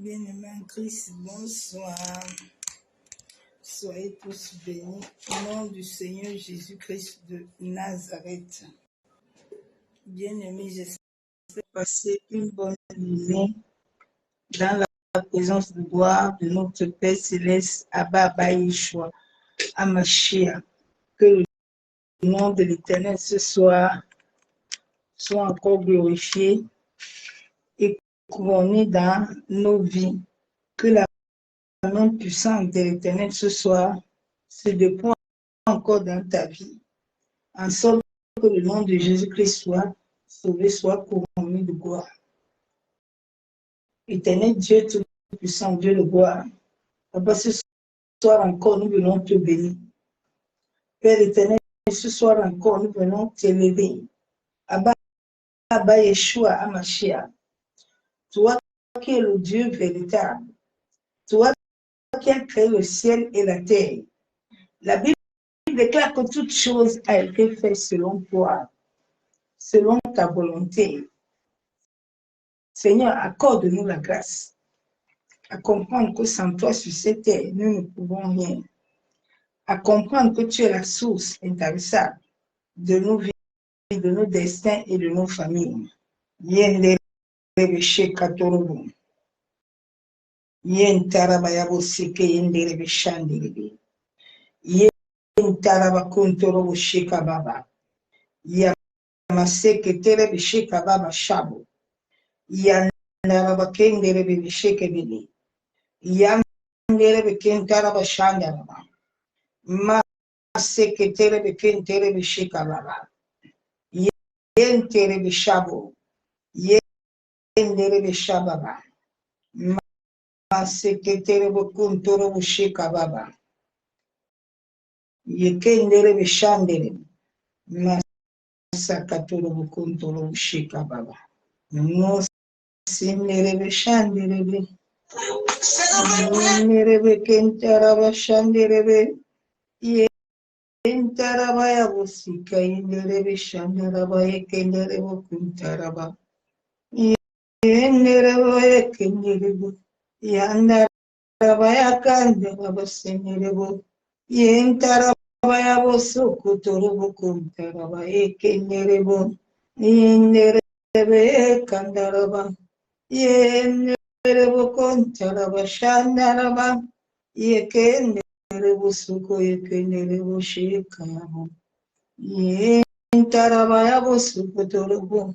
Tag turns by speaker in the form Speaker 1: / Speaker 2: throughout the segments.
Speaker 1: Bien-aimés en Christ, bonsoir. Soyez tous bénis au nom du Seigneur Jésus-Christ de Nazareth. Bien-aimés, j'espère passer une bonne nuit dans la présence de gloire de notre Père Céleste, Abba Yeshua, Amashia. Que le nom de l'Éternel ce soir soit encore glorifié et couronné dans nos vies. Que la main puissante de l'Éternel ce soir se déploie encore dans ta vie, en sorte que le nom de Jésus-Christ soit sauvé, soit couronné de gloire. Éternel Dieu Tout-Puissant, Dieu de gloire, Papa, ce soir encore, nous venons te bénir. Père éternel, ce soir encore, nous venons t'élever. Abba Yeshua Amashia, toi qui es le Dieu véritable, toi qui as créé le ciel et la terre. La Bible déclare que toute chose a été faite selon toi, selon ta volonté. Seigneur, accorde-nous la grâce à comprendre que sans toi sur cette terre, nous ne pouvons rien. À comprendre que tu es la source intarissable de nos vies, de nos destins et de nos familles. Yendere beshe katorobo. Yentaraba sike yendere beshandere. Yentaraba kontorobo shika baba. Yamaseke tere beshe kababa shabo. Yandaraba kendere beshe kebili. Yandere bekentaraba shandaraba. Maseke tere bekentere beshe kababa. Yentere beshabo. Yendere beshababa. Maseketere bokuntoro bushika baba. Yekendere beshandere. Masakatoro bokuntoro bushika baba. Mosinere beshandere be. Nere bekentara bashandere be. Yentara baya busika yendere beshandara baya kendere bokuntara ba. Yendere baya kendere bo. Yandara baya kandara basenere bo. Yentarabaya bosukuturubu kuntaraba ekenerebo yenderebe kandaraba yenerebo kuntaraba shandaraba yekenerebo suko yekenerebo shikayabo yentarabaya bosukuturubu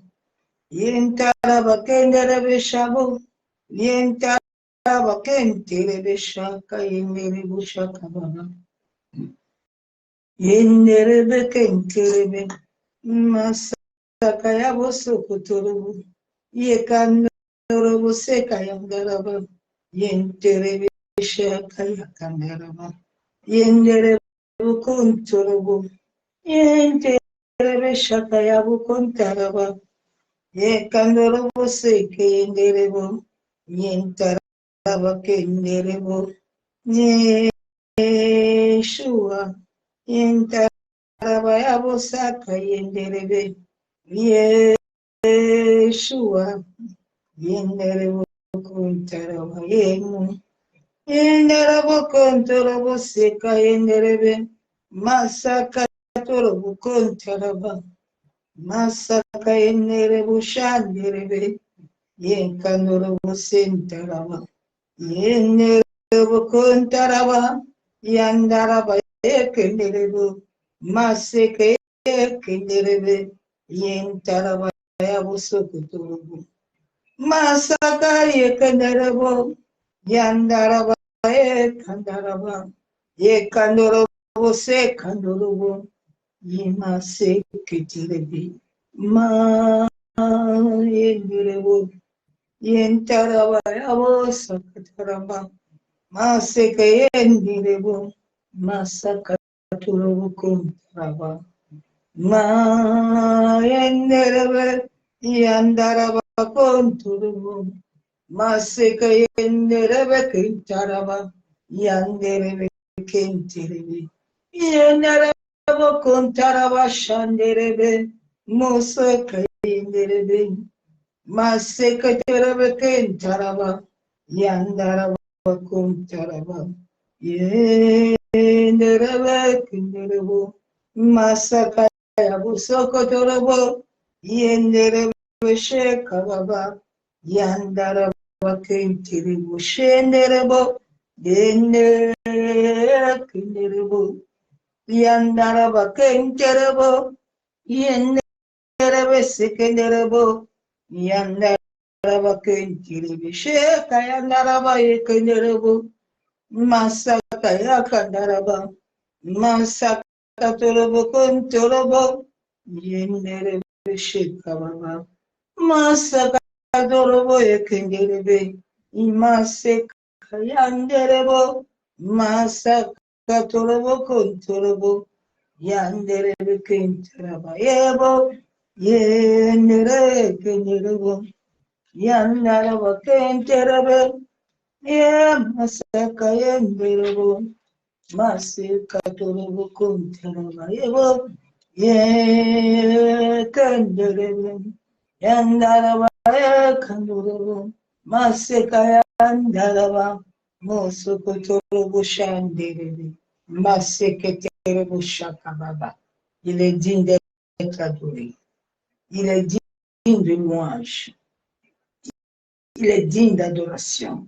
Speaker 1: yentaraba kenderebe shabo yentaraba kenterebe shaka yenerebo shakababa Yenderebe kenkerebe masaka yabo sokuturubu yekandorobo seka yandaraba yenterebe shaka yakandaraba yenderebe kunturubu yenterebe shaka yabo kuntaraba yekandorobo seka yenderebo yentaraba kenderebo Yeshua Yentaraba Bosaka Yenderebe Yeshua Yenderebo Kuntaraba Yemu Yenderebo Kuntarabo Seka Yenderebe Masaka Torobo Kuntaraba Masaka Yenderebo Shanderebe Yenkandorobo Sentaraba Yenderebo Kuntaraba Yandaraba Ekenderebo, Maseke Ekenderebe, Yentaraba Yabusokuturubu, Masaka Ekenderebo, Yandaraba Ekandaraba, Ekandorobo Sekandurubu, Yimaseke Tirebi, Ma Yenderebo, Yentaraba Yabusokuturaba, Maseke Yenderebo, Masaka turubukuntaraba ma yenderebe yandaraba konturubu maseka yenderebe kintaraba yanderebe kintirebe yenderebe kontaraba shanderebe moseka yenderebe maseka terebe kintaraba Yandaraba kuntaraba. Yenderaba kinderabo. Masakaya busokotorobo. Yenderaba shekababa. Yandaraba kinderabo. Shenderabo. Yenderaba kinderabo. Yandaraba kinderabo. Yenderaba sekenderabo. Yandaraba kinderabo. Shekayandaraba yekenderabo. Masaka yakandaraba. Masaka torobo kontorobo. Yenderebe shekababa. Masaka torobo yekenderebe. Masaka yanderebo. Masaka torobo kontorobo. Yanderebe kentaraba. Yebo. Yendere kenderebo. Yandaraba kenterebe. Ye masaka yenderebo. Masaka torobo kontaraba. Yebo. Ye kenderebe. Yandaraba ye kandorebo. Masaka yandaraba. Mosoko torobo shanderebe. Masaka terebo shakababa. Il est digne d'être adoré. Il est digne de louange. Il est digne d'adoration.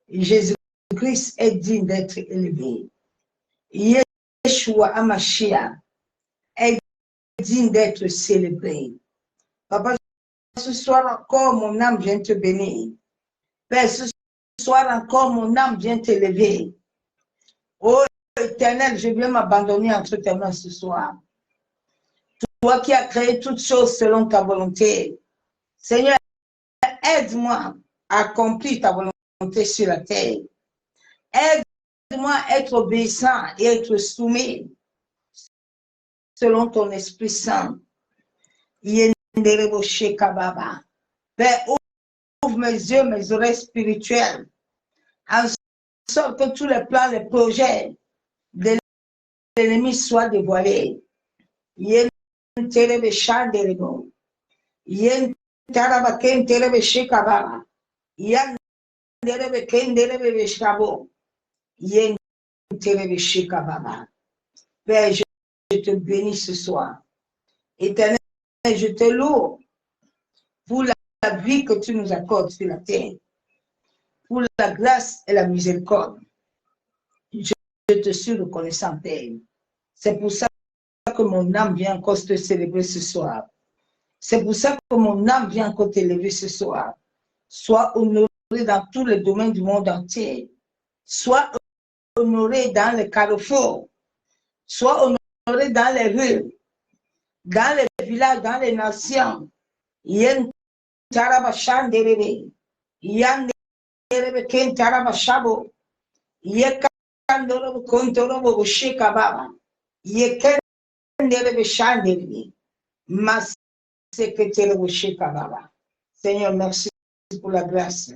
Speaker 1: Jésus-Christ est digne d'être élevé. Yeshua Hamashiach est digne d'être célébré. Papa, ce soir encore, mon âme vient te bénir. Père, ce soir encore, mon âme vient t'élever. Oh Éternel, je viens m'abandonner entre tes mains ce soir. Toi qui as créé toutes choses selon ta volonté. Seigneur, aide-moi à accomplir ta volonté sur la terre. Aide-moi à être obéissant et être soumis selon ton Esprit Saint. Père, ouvre mes yeux, mes oreilles spirituelles, en sorte que tous les plans, les projets de l'ennemi soient dévoilés. Yen terebe shanderebo. Yen taraba ken terebe shekababa. Yan derebe ken derebe beshabo. Yen terebe shekababa. Père, je te bénis ce soir. Éternel, je te loue pour la vie que tu nous accordes sur la terre, pour la grâce et la miséricorde. Je te suis reconnaissant, Père. C'est pour ça que mon âme vient encore te célébrer ce soir. C'est pour ça que mon âme vient encore t'élever ce soir. Sois honoré dans tous les domaines du monde entier. Sois honoré dans les carrefours. Sois honoré dans les rues, dans les villages, dans les nations. Yen taraba shanderebe. Yan derebe ken taraba shabo. Ye kandorobo kontorobo shekababa. Ye ken derebe shanderebe. Mas seketerebo shekababa. Seigneur, merci pour la grâce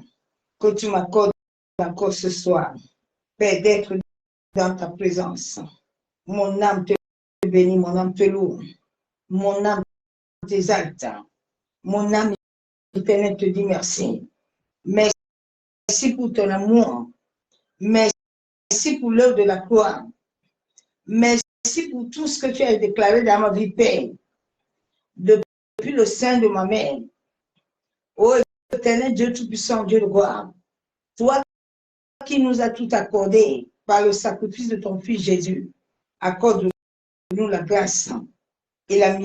Speaker 1: que tu m'accordes encore ce soir. Père, d'être dans ta présence. Mon âme te bénit, mon âme te loue. Mon âme t'exalte. Mon âme éternelle te dit merci. Merci pour ton amour. Merci pour l'œuvre de la croix. Merci pour tout ce que tu as déclaré dans ma vie, Père. Depuis le sein de ma mère. Ô éternel Dieu Tout-Puissant, Dieu de gloire. Toi qui nous as tout accordé par le sacrifice de ton Fils Jésus, accorde-nous la grâce et la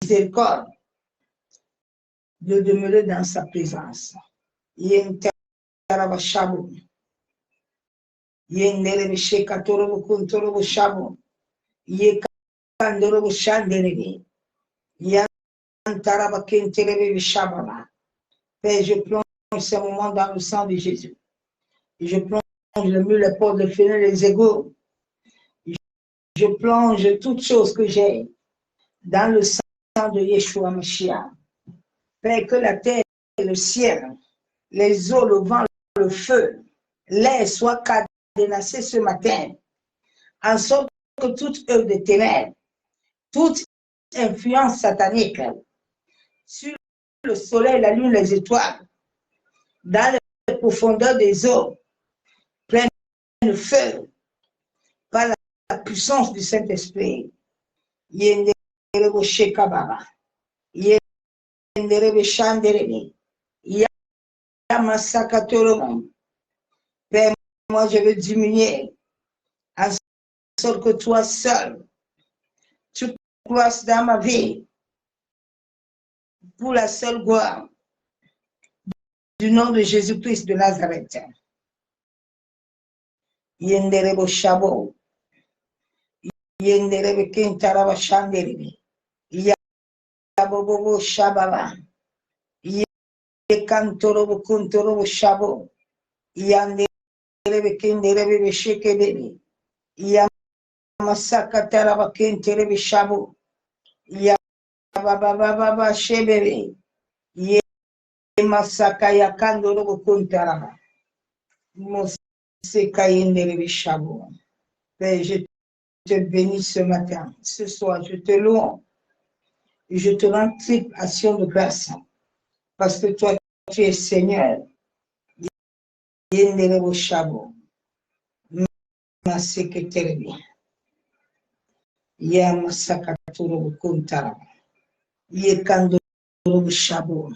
Speaker 1: miséricorde de demeurer dans sa présence. Yen taraba shabo. Yen nerebe shekatorobo kuntorobo shabo. Ye kandorobo shanderebe. Yan taraba kenterebe shababa. Père, je plonge ce moment dans le sang de Jésus. Je plonge le mur, les portes, les fenêtres, les égouts. Je plonge toutes choses que j'ai dans le sang de Yeshua Mashiach. Père, que la terre, le ciel, les eaux, le vent, le feu, l'air soient cadenassés ce matin, en sorte que toute œuvre de ténèbres, toute influence satanique sur le soleil, la lune, les étoiles, dans les profondeurs des eaux, pleine de feu, par la puissance du Saint-Esprit. Yenderebo Shekababa. Yenderebe Shanderebe. Yamasakatoro. Père, moi je veux diminuer à sorte que toi seul, tu croisses dans ma vie pour la seule gloire du nom de Jésus-Christ de Nazareth. Yenderebo Shabo. Yenderebe Kintaraba Shanderebe. Yabobo Shababa. Yekantorobo Kuntorobo Shabo. Yanderebe Kinderebe Shekedebe. Yamasakataraba Kinterebe Shabo. Yababa Shebebe. Yemasaka Yakandorobo Kuntaraba. Moseka Yenderebe Shabo. Père, je te bénis ce matin, ce soir, je te loue et je te rends triple action de grâce parce que toi, tu es Seigneur. Yenderebo Shabo. Maseketerebe. Yamasakatorobo Kuntaraba. Yekandorobo Shabo.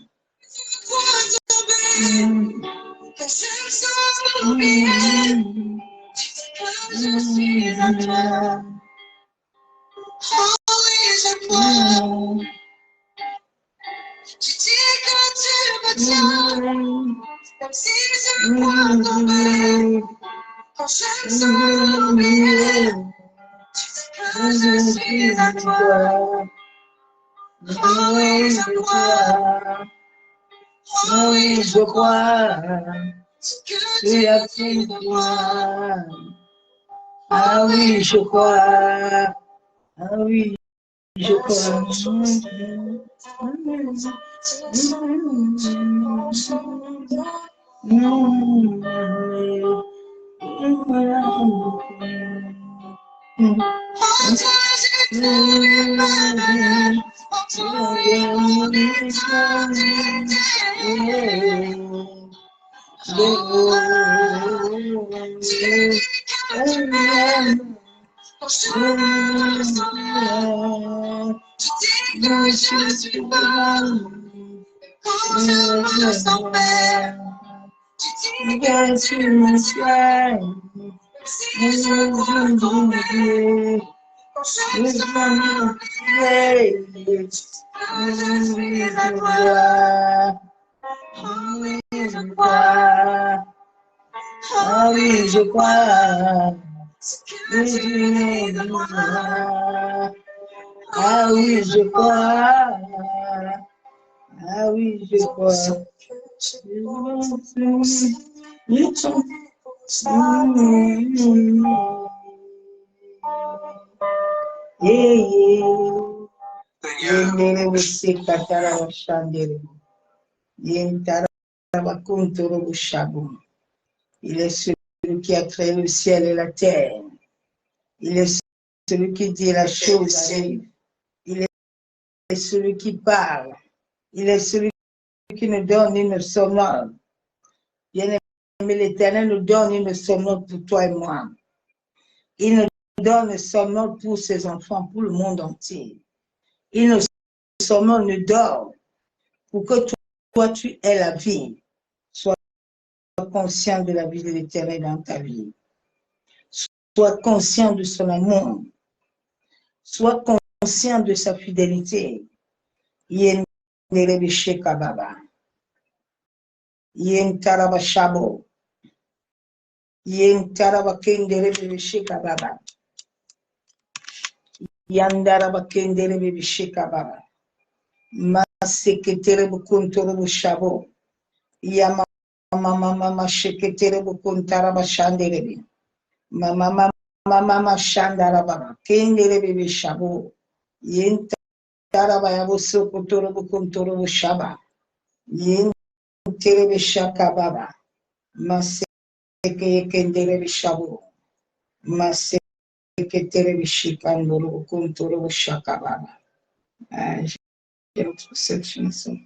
Speaker 1: Oui, je crois. Tu as fait de moi. Ah oui, je crois. Ah oui, je crois. Ah oui, je crois. Ah oui, je crois. Ah oui, je crois. Yenderebo Sekataraba Shanderebo. Yentaraba Kuntorobo Shabo. Il est celui qui a créé le ciel et la terre. Il est celui qui dit la chose arrive. Il est celui qui parle. Il est celui qui ne donne ni ne somnole. Bien-aimé, l'Éternel nous donne une somnole pour toi et moi. Il nous donne somnole pour ses enfants, pour le monde entier. Il nous somnole, nous dort pour que toi, tu aies la vie. Sois conscient de la vie de l'Éternel dans ta vie. Sois conscient de son amour. Sois conscient de sa fidélité. Yenderebe Shekababa. Yentaraba Shabo. Yentaraba Kenderebe Shekababa. Yandaraba Kenderebe Shekababa. Maseketerebe Kuntorobo Shabo. Yamama Sheketerebe Kuntaraba Shanderebe. Mama Shandaraba. Kenderebe Shabo. Yentaraba Yaboso Kotorobo Kuntorobo Shaba. Yenterebe Shakababa. Maseke Kenderebe Shabo. Maseketerebe Shikandoro Kuntorobo Shakababa. J'ai l'autre cette chanson.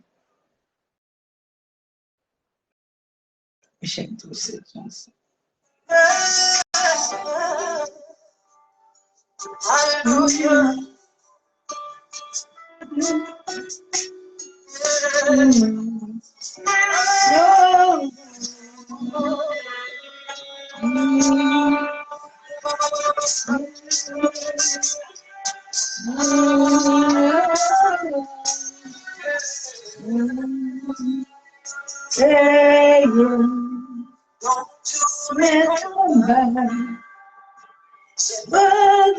Speaker 1: J'aime tous ces chansons. Alléluia.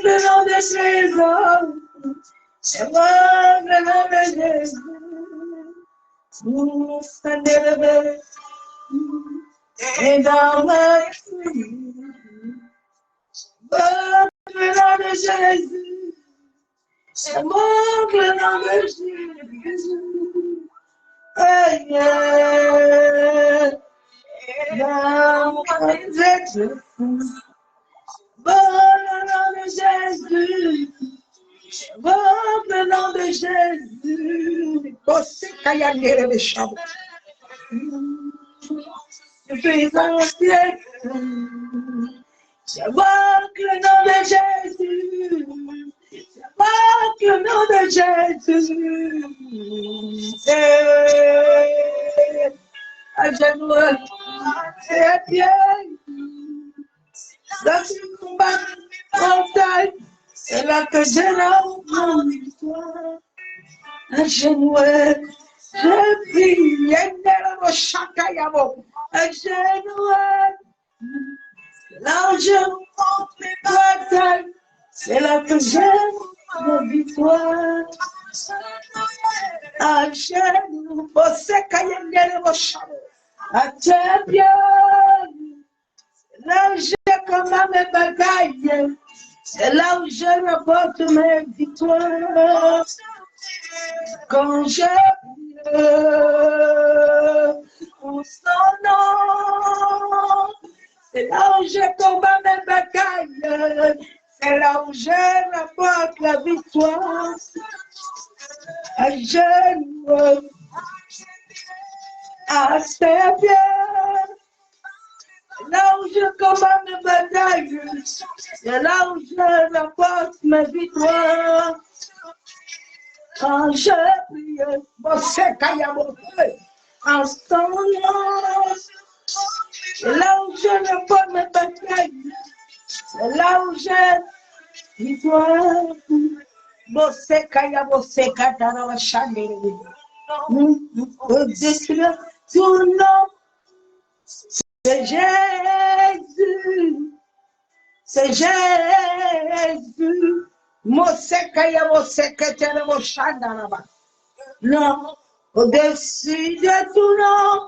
Speaker 1: Le nom de Jésus, c'est moi le nom de Jésus. Et dans ma vie, le nom de Jésus, c'est moi le nom de Jésus. Dans ma vie, le nom de Jésus. Le nom de Jésus. Você caianeira de chão. J'invoque le nom de Jésus. J'invoque le nom de Jésus. À genoux, c'est à pied. Dans ce combat, montagne. C'est là que j'ai la victoire. À genoux, je prie. À genoux, là où je monte mes batailles. C'est là que j'ai la victoire. À genoux, à tes pieds. Là où j'ai combat mes batailles. C'est là où je rapporte mes victoires. Quand je prie pour son nom, c'est là où je combat mes batailles. C'est là où je rapporte la victoire. À genoux, à ses pieds. Là où je combats mes batailles, c'est là où je rapporte mes victoires. Quand je prie, en son nom, c'est là où je rapporte mes batailles, c'est là où j'ai victoire. Tout nom. C'est Jésus, c'est Jésus. Non, au-dessus de tout nom,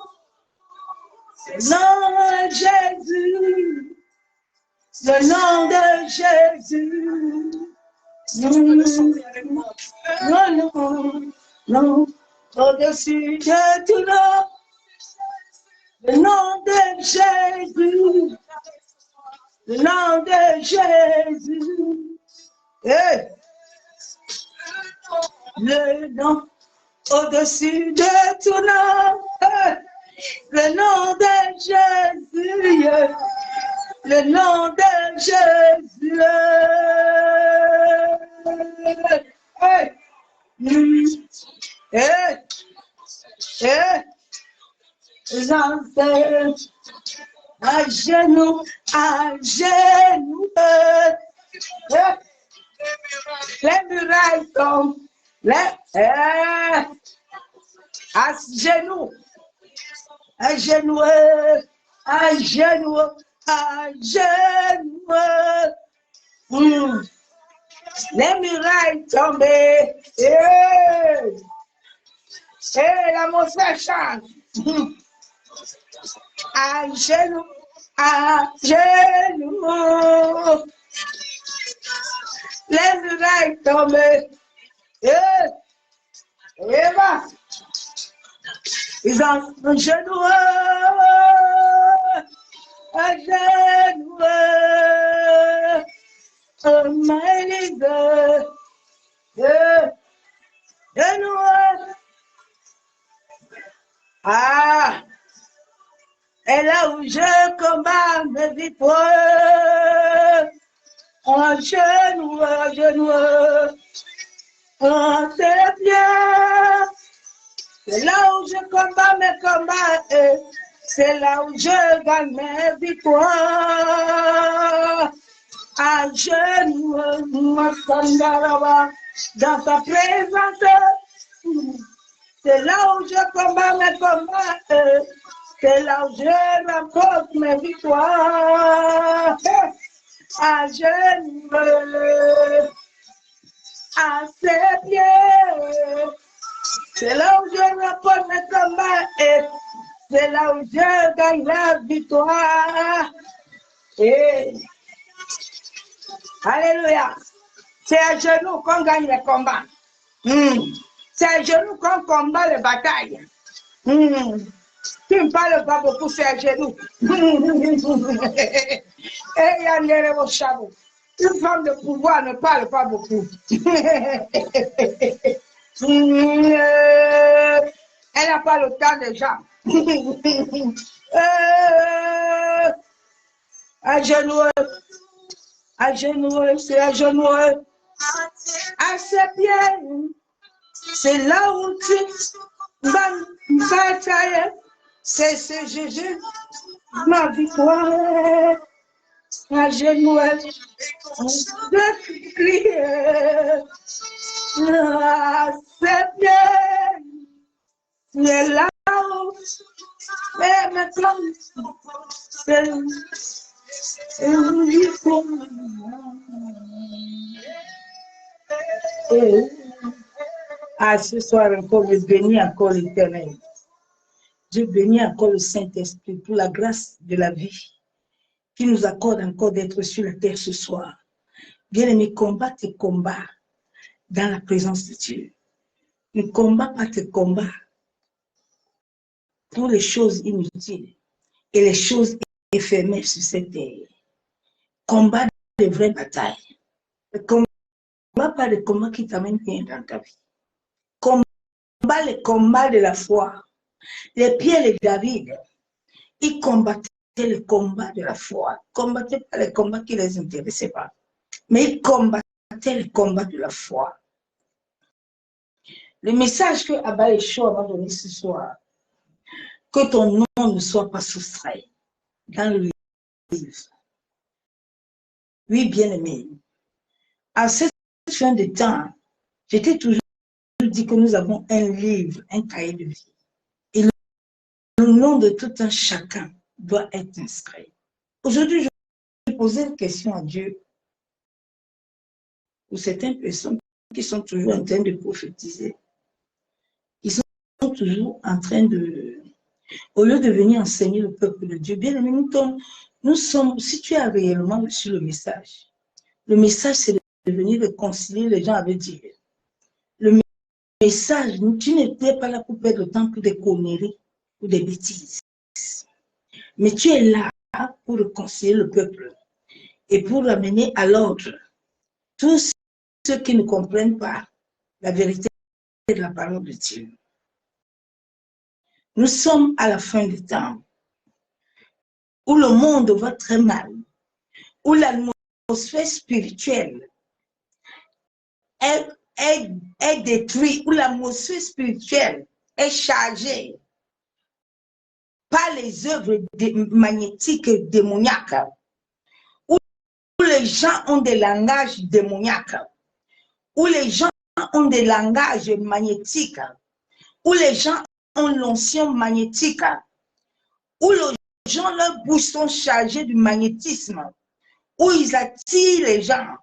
Speaker 1: c'est le nom de Jésus, le nom de Jésus. Non, non, au-dessus de tout nom. Le nom de Jésus, le nom de Jésus, le nom au-dessus de tout nom, le nom de Jésus, le nom de Jésus. À genoux, à genoux. Les murailles tombent. À genoux, à genoux, à genoux, à genoux. Les murailles tombées. La montagne chante. À genoux, à genoux. Les murailles tombées. Eva, ils ont un genou, un genou, un maïs, genou. Ah, elle a là où je combats mes victoires. En genoux, en tes pieds. C'est là où je combats mes combats, c'est là où je gagne mes victoires. À genoux, dans ta présence, c'est là où je combats mes combats, c'est là où je remporte mes victoires. À genoux, à ses pieds. C'est là où je remporte mes combats et c'est là où je gagne la victoire. Et... Alléluia. C'est à genoux qu'on gagne les combats. C'est à genoux qu'on combat les batailles. Tu ne parles pas beaucoup, c'est à genoux. Et Yandere Chabo. Une femme de pouvoir ne parle pas beaucoup. Elle n'a pas le temps déjà. À genoux, c'est à genoux. À ses pieds, c'est là où tu vas batailler. C'est ce Jésus, ma victoire. À genoux, de crier. À ses pieds, c'est là où et maintenant, c'est ce soir encore, je bénis encore l'Éternel. Je bénis encore le Saint-Esprit pour la grâce de la vie qui nous accorde encore d'être sur la terre ce soir. Bien-aimé, combat tes combats dans la présence de Dieu. Ne combat pas tes combats pour les choses inutiles et les choses éphémères sur cette terre. Combat des vraies batailles. Ne combat pas les combats qui t'amènent bien dans ta vie. Combat les combats de la foi. Les Pierre et David, ils combattaient les combats de la foi. Ils ne combattaient pas les combats qui ne les intéressaient pas. Mais ils combattaient les combats de la foi. Le message que Abba Yeshua m'a donné ce soir, que ton nom ne soit pas soustrait dans le livre. Oui, bien-aimé, à cette fin de temps, j'étais toujours dit que nous avons un livre, un cahier de vie. Et le nom de tout un chacun doit être inscrit. Aujourd'hui, je vais poser une question à Dieu pour certaines personnes qui sont toujours en train de prophétiser. Ils sont toujours en train de... Au lieu de venir enseigner le peuple de Dieu, bien aimé, nous sommes, si tu as réellement reçu le message c'est de venir réconcilier les gens avec Dieu. Le message, tu n'étais pas là pour perdre le temps pour des conneries ou des bêtises. Mais tu es là pour réconcilier le peuple et pour l'amener à l'ordre. Tous ceux qui ne comprennent pas la vérité de la parole de Dieu. Nous sommes à la fin du temps où le monde va très mal, où l'atmosphère spirituelle est détruite, où l'atmosphère spirituelle est chargée par les œuvres magnétiques démoniaques, où les gens ont des langages démoniaques, où les gens ont des langages magnétiques, où les gens ont l'onction magnétique, où les gens, leurs bouches sont chargées du magnétisme, où ils attirent les gens.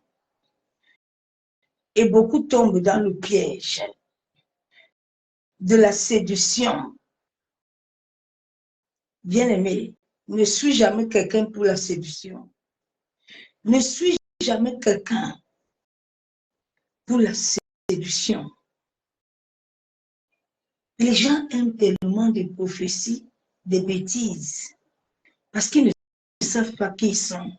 Speaker 1: Et beaucoup tombent dans le piège de la séduction. Bien-aimé, ne suis jamais quelqu'un pour la séduction. Ne suis jamais quelqu'un pour la séduction. Les gens aiment tellement des prophéties, des bêtises, parce qu'ils ne savent pas qui ils sont.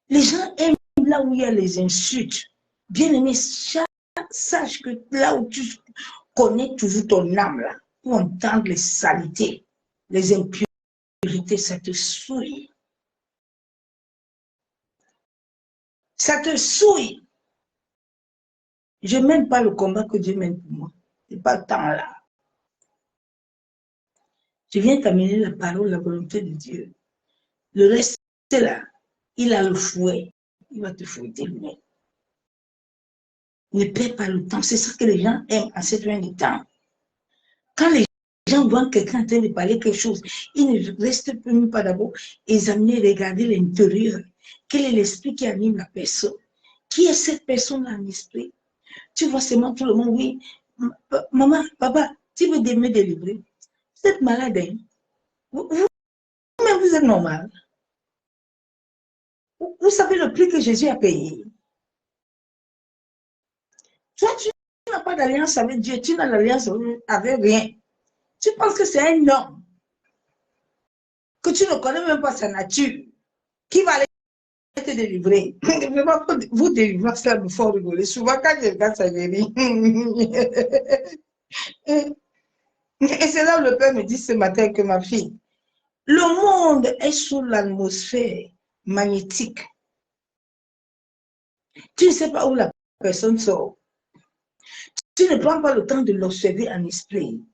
Speaker 1: Les gens aiment là où il y a les insultes. Bien-aimé, sache que là où tu connais toujours ton âme, là, pour entendre les saletés, les impuretés, vérité, ça te souille. Ça te souille. Je ne mène pas le combat que Dieu mène pour moi. Ce n'est pas le temps là. Je viens t'amener la parole, la volonté de Dieu. Le reste, c'est là. Il a le fouet. Il va te fouetter lui-même. Ne perds pas le temps. C'est ça que les gens aiment à cette fin de temps. Quand les gens voient quelqu'un en train de parler quelque chose, ils ne restent même pas d'abord examiner, regarder l'intérieur. Quel est l'esprit qui anime la personne? Qui est cette personne en esprit? Tu vois seulement tout le monde, oui. Maman, papa, tu veux me délivrer? Vous êtes malade, hein? Vous-même, vous êtes normal. Vous savez le prix que Jésus a payé. Toi, tu n'as pas d'alliance avec Dieu, tu n'as d'alliance avec rien. Tu penses que c'est un homme que tu ne connais même pas sa nature qui va aller te délivrer. Vous délivrer, ça me fait rigoler. Souvent, quand je regarde ça, je ris. Et c'est là où le Père me dit ce matin que ma fille, le monde est sous l'atmosphère magnétique. Tu ne sais pas où la personne sort. Tu ne prends pas le temps de l'observer en esprit.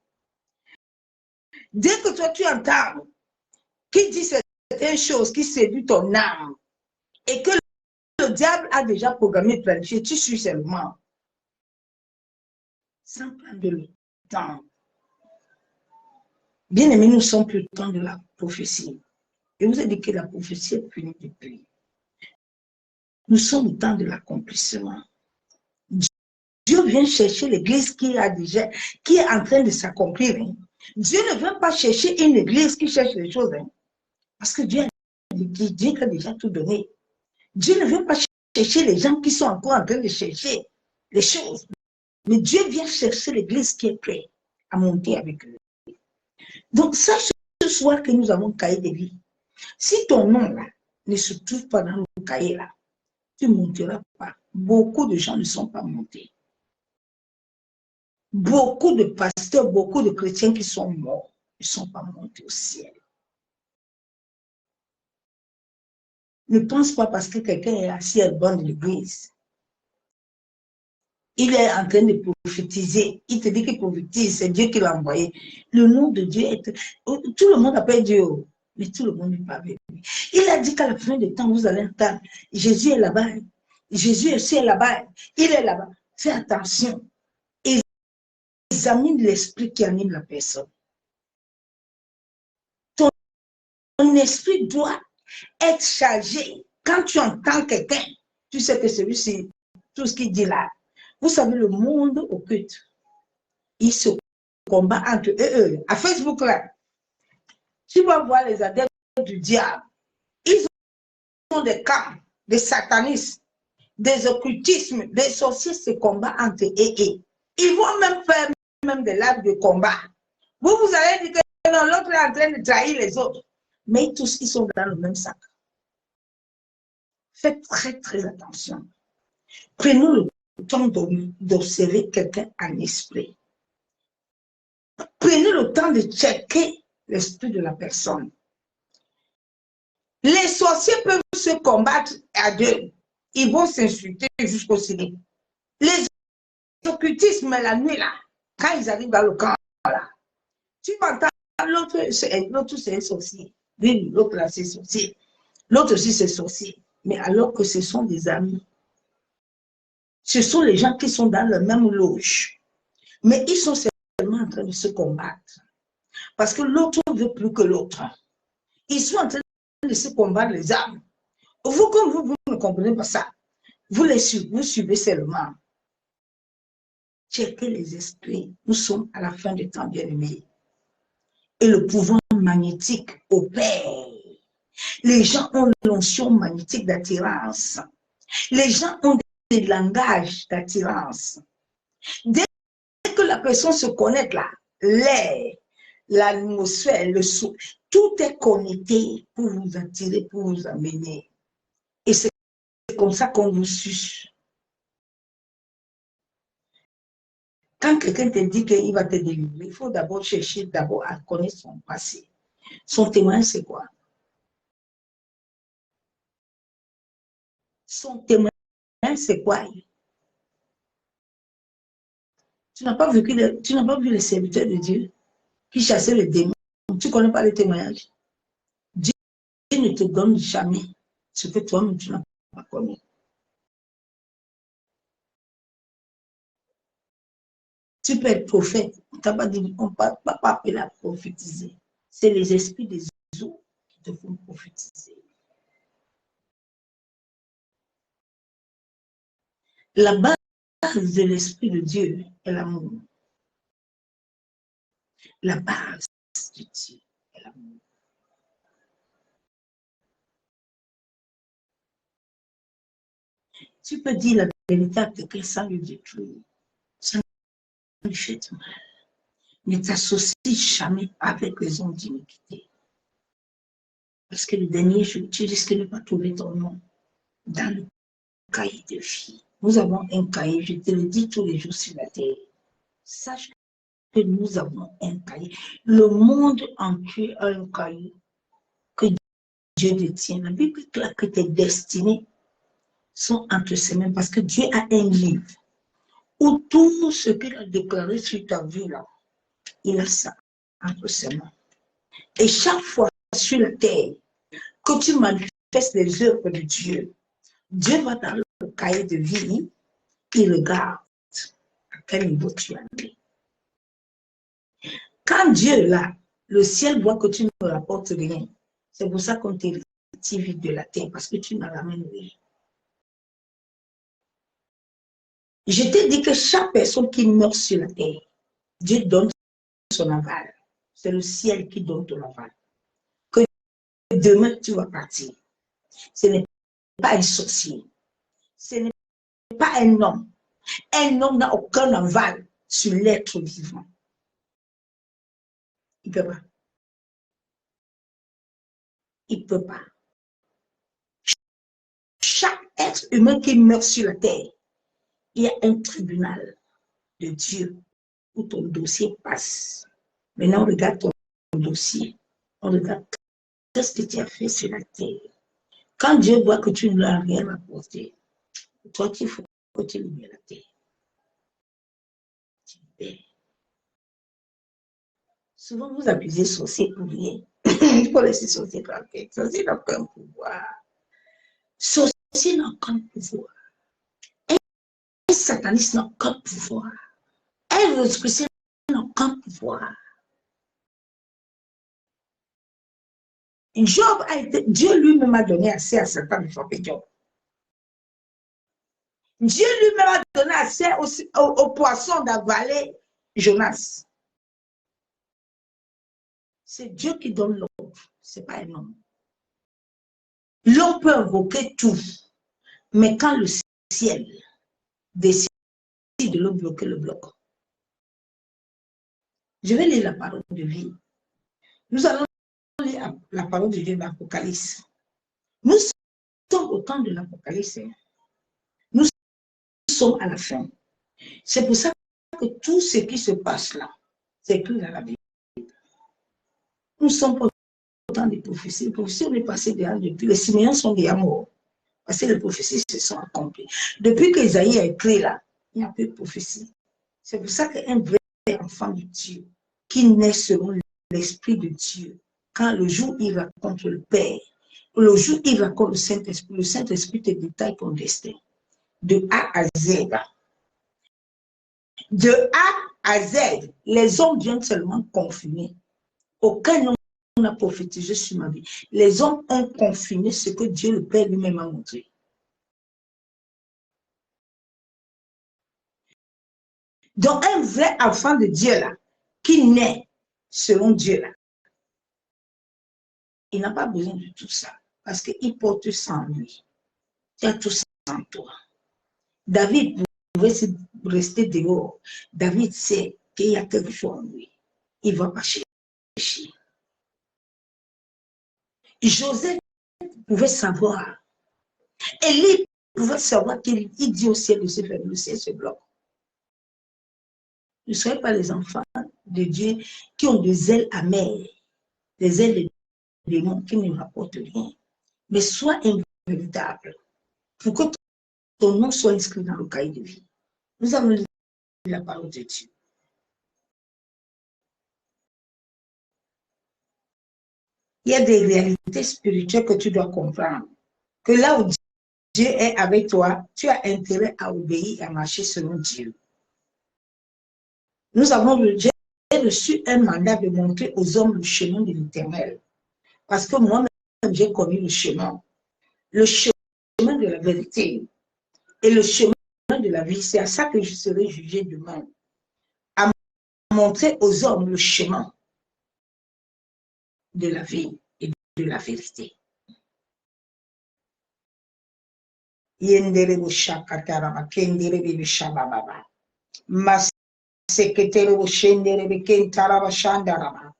Speaker 1: Dès que toi, tu entends qui dit certaines choses qui séduit ton âme et que le diable a déjà programmé, planifié, tu suis seulement. Sans prendre le temps. Bien aimé, nous sommes plus le temps de la prophétie. Je vous ai dit que la prophétie est finie depuis. Nous sommes au temps de l'accomplissement. Dieu vient chercher l'église qui est en train de s'accomplir. Hein. Dieu ne vient pas chercher une église qui cherche les choses. Hein. Parce que Dieu a déjà tout donné. Dieu ne vient pas chercher les gens qui sont encore en train de chercher les choses. Mais Dieu vient chercher l'église qui est prête à monter avec lui. Donc, sache ce soir que nous avons cahier de vie. Si ton nom là ne se trouve pas dans le cahier là, tu ne monteras pas. Beaucoup de gens ne sont pas montés. Beaucoup de pasteurs, beaucoup de chrétiens qui sont morts ne sont pas montés au ciel. Ne pense pas parce que quelqu'un est assis à le banc de l'église. Il est en train de prophétiser. Il te dit qu'il prophétise, c'est Dieu qui l'a envoyé. Le nom de Dieu est... Tout le monde appelle Dieu, mais tout le monde n'est pas avec lui. Il a dit qu'à la fin du temps, vous allez entendre, Jésus est là-bas. Jésus est là-bas. Il est là-bas. Fais attention. Examine l'esprit qui anime la personne. Ton esprit doit être chargé. Quand tu entends quelqu'un, tu sais que celui-ci, tout ce qu'il dit là, vous savez, le monde occulte. Il se combat entre eux. À Facebook, là, tu vas voir les adeptes du diable. Ils ont des camps, des satanistes, des occultismes, des sorciers se combattent entre eux. Ils vont même faire des lives de combat. Vous allez dire que non, l'autre est en train de trahir les autres. Mais tous, ils sont dans le même sac. Faites très, très attention. Prenons le temps d'observer quelqu'un en esprit. Prenez le temps de checker l'esprit de la personne. Les sorciers peuvent se combattre à deux. Ils vont s'insulter jusqu'au ciné. Les occultismes, la nuit, là, quand ils arrivent dans le camp, là, tu entends l'autre, c'est un sorcier. L'autre, là, c'est sorcier. L'autre aussi, c'est sorcier. Mais alors que ce sont des amis. Ce sont les gens qui sont dans la même loge. Mais ils sont seulement en train de se combattre. Parce que l'autre ne veut plus que l'autre. Ils sont en train de se combattre les âmes. Vous, comme vous ne comprenez pas ça, vous suivez seulement. Checkez les esprits. Nous sommes à la fin du temps, bien-aimés. Et le pouvoir magnétique opère. Les gens ont l'onction magnétique d'attirance. Les gens ont des langages d'attirance. Dès que la personne se connecte là, l'air, l'atmosphère, le son, tout est connecté pour vous attirer, pour vous amener. Et c'est comme ça qu'on vous suce. Quand quelqu'un te dit qu'il va te délivrer, il faut d'abord chercher à connaître son passé. Son témoignage, c'est quoi? Son témoignage, c'est quoi? Tu n'as pas vu les serviteurs de Dieu qui chassaient les démons. Tu ne connais pas les témoignages. Dieu ne te donne jamais ce que toi-même tu n'as pas connu. Tu peux être prophète. On t'a pas dit, on ne pas appelé à prophétiser. C'est les esprits des eaux qui te font prophétiser. La base de l'esprit de Dieu est l'amour. La base de Dieu est l'amour. Tu peux dire la vérité à quelqu'un sans le détruire, sans lui faire du mal. Ne t'associe jamais avec les hommes d'iniquité. Parce que le dernier jour, tu risques de ne pas trouver ton nom dans le cahier de vie. Nous avons un cahier, je te le dis tous les jours sur la terre. Sache que nous avons un cahier. Le monde entier a un cahier que Dieu détient. La Bible déclare que tes destinées sont entre ses mains parce que Dieu a un livre où tout ce qu'il a déclaré sur ta vie là, il a ça entre ses mains. Et chaque fois sur la terre que tu manifestes les œuvres de Dieu, Dieu va dans le cahier de vie, il regarde à quel niveau tu es. Quand Dieu là, le ciel voit que tu ne rapportes rien, c'est pour ça qu'on te retire de la terre, parce que tu n'as ramènes rien. Je t'ai dit que chaque personne qui meurt sur la terre, Dieu donne son aval. C'est le ciel qui donne ton aval. Que demain tu vas partir. Ce n'est pas un sorcier. Ce n'est pas un homme. Un homme n'a aucun aval sur l'être vivant. Il ne peut pas. Il ne peut pas. Chaque être humain qui meurt sur la terre, il y a un tribunal de Dieu où ton dossier passe. Maintenant, on regarde ton dossier. On regarde qu'est-ce que tu as fait sur la terre. Quand Dieu voit que tu n'as rien apporté, toi, il faut que tu libères la terre. Tu libères. Souvent, vous accusez sorcier pour rien. Il faut laisser sorcier tranquille. Sorcier n'a aucun pouvoir. Sorcier n'a aucun pouvoir. Un sataniste n'a aucun pouvoir. Un rosicrucien n'a aucun pouvoir. Job a été, Dieu lui-même a donné accès à Satan de frapper Job. Dieu lui-même a donné accès au poisson d'avaler Jonas. C'est Dieu qui donne l'ordre, ce n'est pas un homme. L'homme peut invoquer tout, mais quand le ciel décide de le bloquer, le bloque. Je vais lire la parole de vie. Nous allons lire la parole de Dieu dans l'Apocalypse. Nous sommes au temps de l'Apocalypse. Nous sommes à la fin. C'est pour ça que tout ce qui se passe là, c'est écrit dans la Bible. Nous sommes au temps des prophéties. Les prophéties, on est passé derrière depuis. Les Siméons sont déjà morts. Parce que les prophéties se sont accomplies. Depuis qu'Isaïe a écrit là, il n'y a plus de prophétie. C'est pour ça qu'un vrai enfant de Dieu, qui naît selon l'Esprit de Dieu, quand le jour il raconte le Père, le jour il raconte le Saint-Esprit te détaille ton destin. De A à Z. De A à Z, les hommes viennent seulement confirmer. Aucun homme n'a prophétisé sur ma vie. Les hommes ont confirmé ce que Dieu le Père lui-même a montré. Donc, un vrai enfant de Dieu là, qui naît selon Dieu là, il n'a pas besoin de tout ça, parce qu'il porte ça en lui. Il y a tout ça en toi. David pouvait rester dehors. David sait qu'il y a quelque chose en lui. Il ne va pas chercher. Joseph pouvait savoir. Élie pouvait savoir qu'il dit au ciel de se faire, le ciel se bloque. Ne soyez pas les enfants de Dieu qui ont des ailes amères. les aides des démons qui ne rapportent rien. Mais sois invéritable pour que ton nom soit inscrit dans le cahier de vie. Nous allons lire la parole de Dieu. Il y a des réalités spirituelles que tu dois comprendre. Que là où Dieu est avec toi, tu as intérêt à obéir et à marcher selon Dieu. J'ai reçu un mandat de montrer aux hommes le chemin de l'Éternel. Parce que moi-même, j'ai connu le chemin de la vérité et le chemin de la vie. C'est à ça que je serai jugé demain. À montrer aux hommes le chemin de la vie et de la vérité. Yenderebo shakataraba, kenderebe shabababa. Maseketerebo shenderebe kentaraba shandaraba.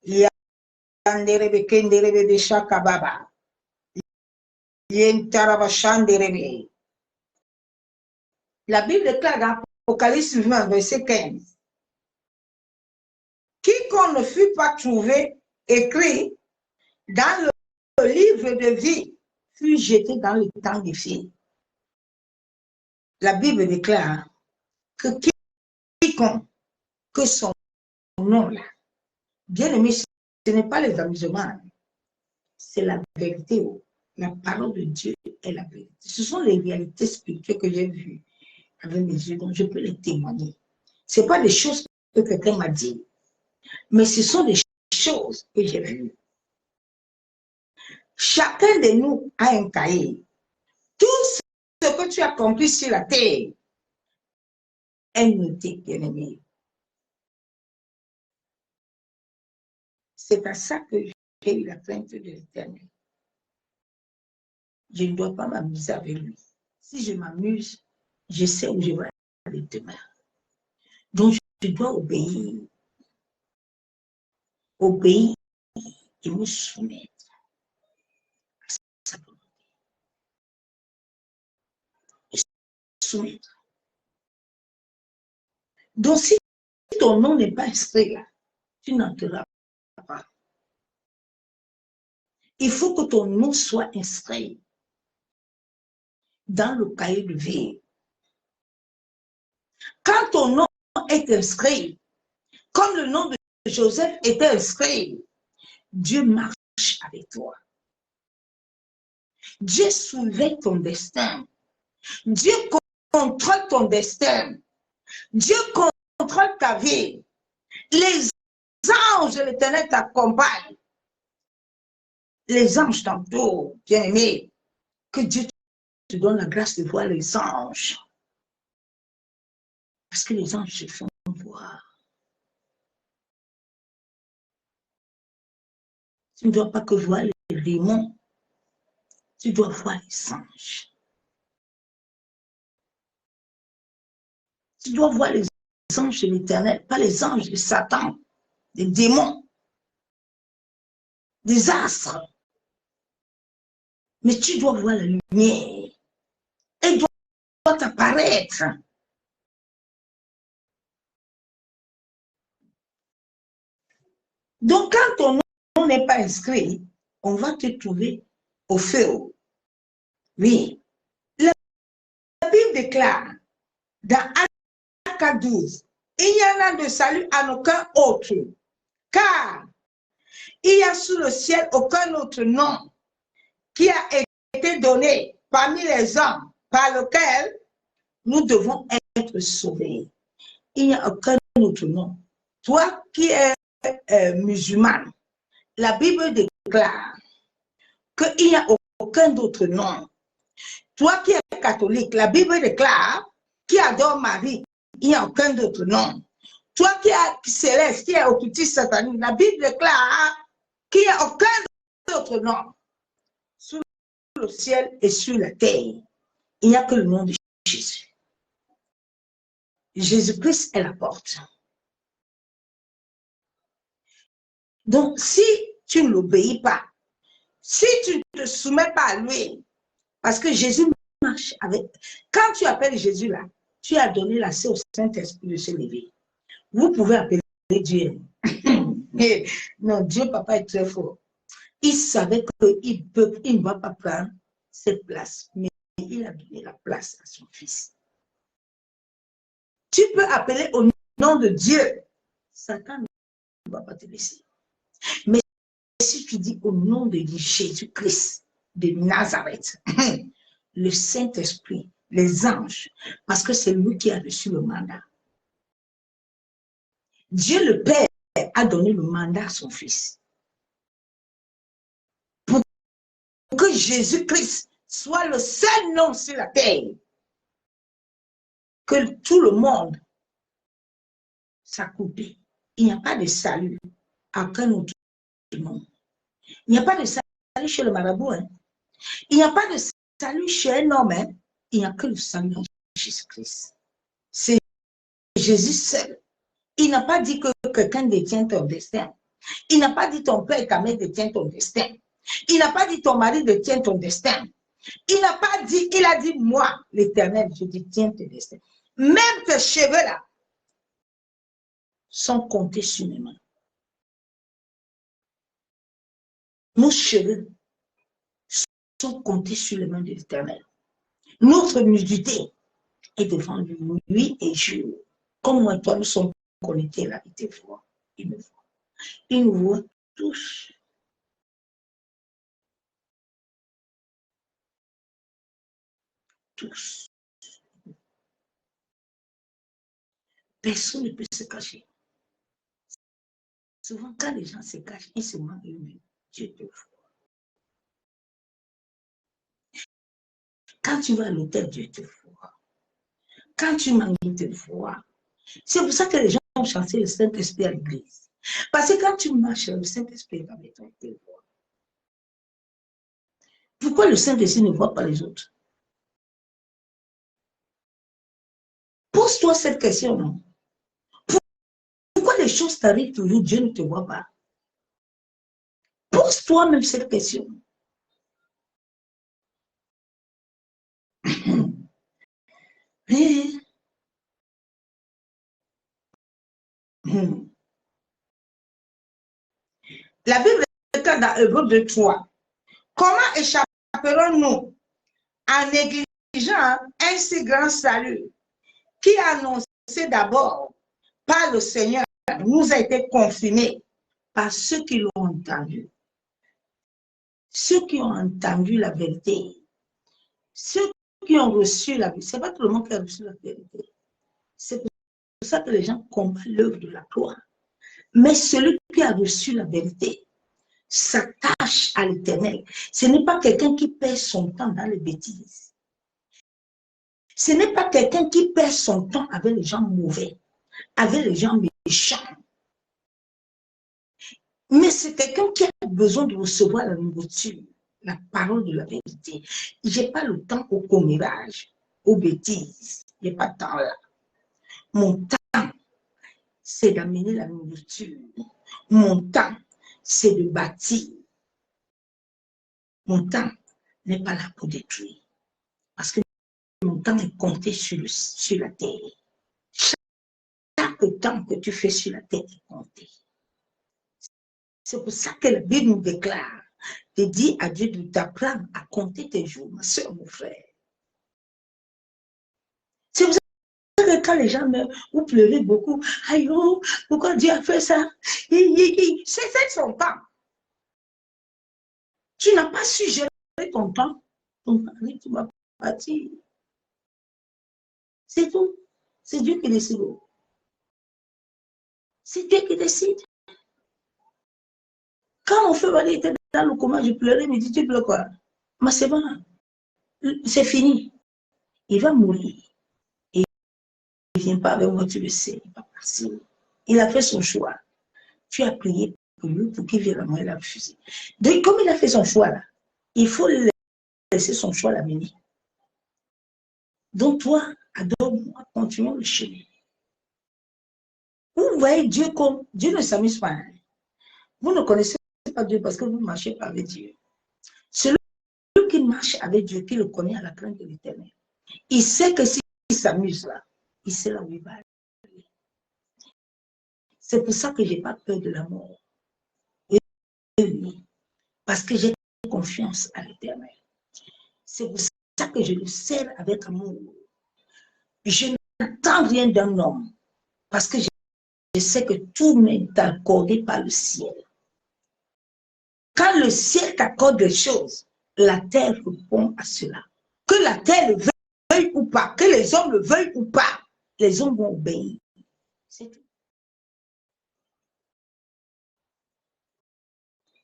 Speaker 1: Yanderebe kenderebe shakababa. Yentaraba shanderebe. La Bible déclare dans Apocalypse 20, verset 15. Quiconque ne fut pas trouvé écrit dans le livre de vie fut jeté dans le temps des filles. La Bible déclare que quiconque que son nom là, bien aimé, ce n'est pas les amusements, c'est la vérité. La parole de Dieu est la vérité. Ce sont les réalités spirituelles que j'ai vues avec mes yeux, donc je peux les témoigner. Ce n'est pas des choses que quelqu'un m'a dit, mais ce sont des choses que j'ai vues. Chacun de nous a un cahier. Tout ce que tu as compris sur la terre est noté, bien-aimé. C'est à ça que j'ai eu la crainte de l'Éternel. Je ne dois pas m'amuser avec lui. Si je m'amuse, je sais où je vais aller demain. Donc, je dois obéir. Obéir et me soumettre à sa volonté. Et soumettre. Donc, si ton nom n'est pas inscrit là, tu n'entreras pas. Il faut que ton nom soit inscrit dans le cahier de vie. Quand ton nom est inscrit, comme le nom de Joseph était inscrit, Dieu marche avec toi. Dieu soulève ton destin. Dieu contrôle ton destin. Dieu contrôle ta vie. Les anges de l'Éternel t'accompagnent. Les anges t'entourent, bien-aimé. Que Dieu te donne la grâce de voir les anges. Parce que les anges se font voir. Tu ne dois pas que voir les démons. Tu dois voir les anges. Tu dois voir les anges de l'Éternel, pas les anges de Satan, des démons, des astres. Mais tu dois voir la lumière. Elle doit apparaître. Donc, quand ton nom n'est pas inscrit, on va te trouver au feu. Oui. La Bible déclare dans Actes 12, il n'y en a de salut en aucun autre, car il n'y a sous le ciel aucun autre nom qui a été donné parmi les hommes par lequel nous devons être sauvés. Il n'y a aucun autre nom. Toi qui es musulman, la Bible déclare qu'il n'y a aucun autre nom. Toi qui es catholique, la Bible déclare qui adore Marie, il n'y a aucun autre nom. Toi qui es céleste, qui est occultiste satanique, la Bible déclare qu'il n'y a aucun autre nom. Sous le ciel et sur la terre, il n'y a que le nom de Jésus. Jésus-Christ est la porte. Donc, si tu ne l'obéis pas, si tu ne te soumets pas à lui, parce que Jésus marche avec... Quand tu appelles Jésus là, tu as donné l'accès au Saint-Esprit de se lever. Vous pouvez appeler Dieu. Mais non, Dieu, papa, est très fort. Il savait qu'il ne va pas prendre cette place, mais il a donné la place à son fils. Tu peux appeler au nom de Dieu. Satan ne va pas te laisser. Mais si tu dis au nom de Jésus-Christ de Nazareth, le Saint-Esprit, les anges, parce que c'est lui qui a reçu le mandat. Dieu le Père a donné le mandat à son fils. Pour que Jésus-Christ soit le seul nom sur la terre. Que tout le monde s'accoupe. Il n'y a pas de salut à aucun autre nom. Il n'y a pas de salut chez le marabout. Hein. Il n'y a pas de salut chez un homme. Hein. Il n'y a que le salut en Jésus-Christ. C'est Jésus seul. Il n'a pas dit que quelqu'un détient ton destin. Il n'a pas dit ton père et ta mère détiennent ton destin. Il n'a pas dit ton mari détient ton destin. Il n'a pas dit, il a dit moi, l'Éternel, je détiens ton destin. Même tes cheveux là sont comptés sur mes mains. Nos cheveux sont comptés sur les mains de l'Éternel. Notre nudité est devant lui, nuit et jour. Comme moi et toi, nous sommes connectés là, il te voit, il me voit. Il nous voit tous. Tous. Personne ne peut se cacher. Souvent, quand les gens se cachent, ils se mentent eux-mêmes. Dieu te voit. Quand tu vas à l'hôtel, Dieu te voit. Quand tu manges, il te voit. C'est pour ça que les gens ont chanté le Saint-Esprit à l'église. Parce que quand tu marches, le Saint-Esprit va avec toi, il te voit. Pourquoi le Saint-Esprit ne voit pas les autres? Pose-toi cette question, non? Pourquoi les choses t'arrivent toujours, Dieu ne te voit pas? Pose-toi même cette question. La Bible déclare dans Hébreux 2:3. Comment échapperons-nous en négligeant un si grand salut qui a annoncé d'abord par le Seigneur nous a été confirmé par ceux qui l'ont entendu. Ceux qui ont entendu la vérité, ceux qui ont reçu la vérité, ce n'est pas tout le monde qui a reçu la vérité. C'est pour ça que les gens comprennent l'œuvre de la croix. Mais celui qui a reçu la vérité s'attache à l'Éternel. Ce n'est pas quelqu'un qui perd son temps dans les bêtises. Ce n'est pas quelqu'un qui perd son temps avec les gens mauvais, avec les gens méchants. Mais c'est quelqu'un qui a besoin de recevoir la nourriture, la parole de la vérité. Je n'ai pas le temps au commérage, aux bêtises. Je n'ai pas de temps là. Mon temps, c'est d'amener la nourriture. Mon temps, c'est de bâtir. Mon temps n'est pas là pour détruire. Parce que mon temps est compté sur la terre. Chaque temps que tu fais sur la terre est compté. C'est pour ça que la Bible nous déclare de dire à Dieu de t'apprendre à compter tes jours, ma soeur, mon frère. C'est pour ça que quand les gens meurent, vous pleurez beaucoup. Aïe, oh, pourquoi Dieu a fait ça? C'est son temps. Tu n'as pas su gérer ton temps. Ton mari, tu vas partir. C'est tout. C'est Dieu qui décide. C'est Dieu qui décide. Quand mon frère était dans le coma, je pleurais, il me dit, tu pleures quoi? Mais c'est bon, c'est fini. Il va mourir. Et il ne vient pas avec moi, tu le sais. Il va passer. Il a fait son choix. Tu as prié pour lui, pour qu'il vienne à moi, il a refusé. Donc, comme il a fait son choix là, il faut laisser son choix l'amener. Donc, toi, adore-moi, continuons le chemin. Vous voyez Dieu comme Dieu ne s'amuse pas. Hein? Vous ne connaissez pas Dieu parce que vous ne marchez pas avec Dieu. Celui qui marche avec Dieu, qui le connaît à la crainte de l'Éternel, il sait que s'il s'amuse là, il sait là où il va aller. C'est pour ça que je n'ai pas peur de la mort. lui. Parce que j'ai confiance à l'Éternel. C'est pour ça que je le sers avec amour. Je n'attends rien d'un homme. Parce que je sais que tout m'est accordé par le ciel. Quand le ciel t'accorde des choses, la terre répond à cela. Que la terre le veuille ou pas, que les hommes le veuillent ou pas, les hommes vont obéir. C'est tout.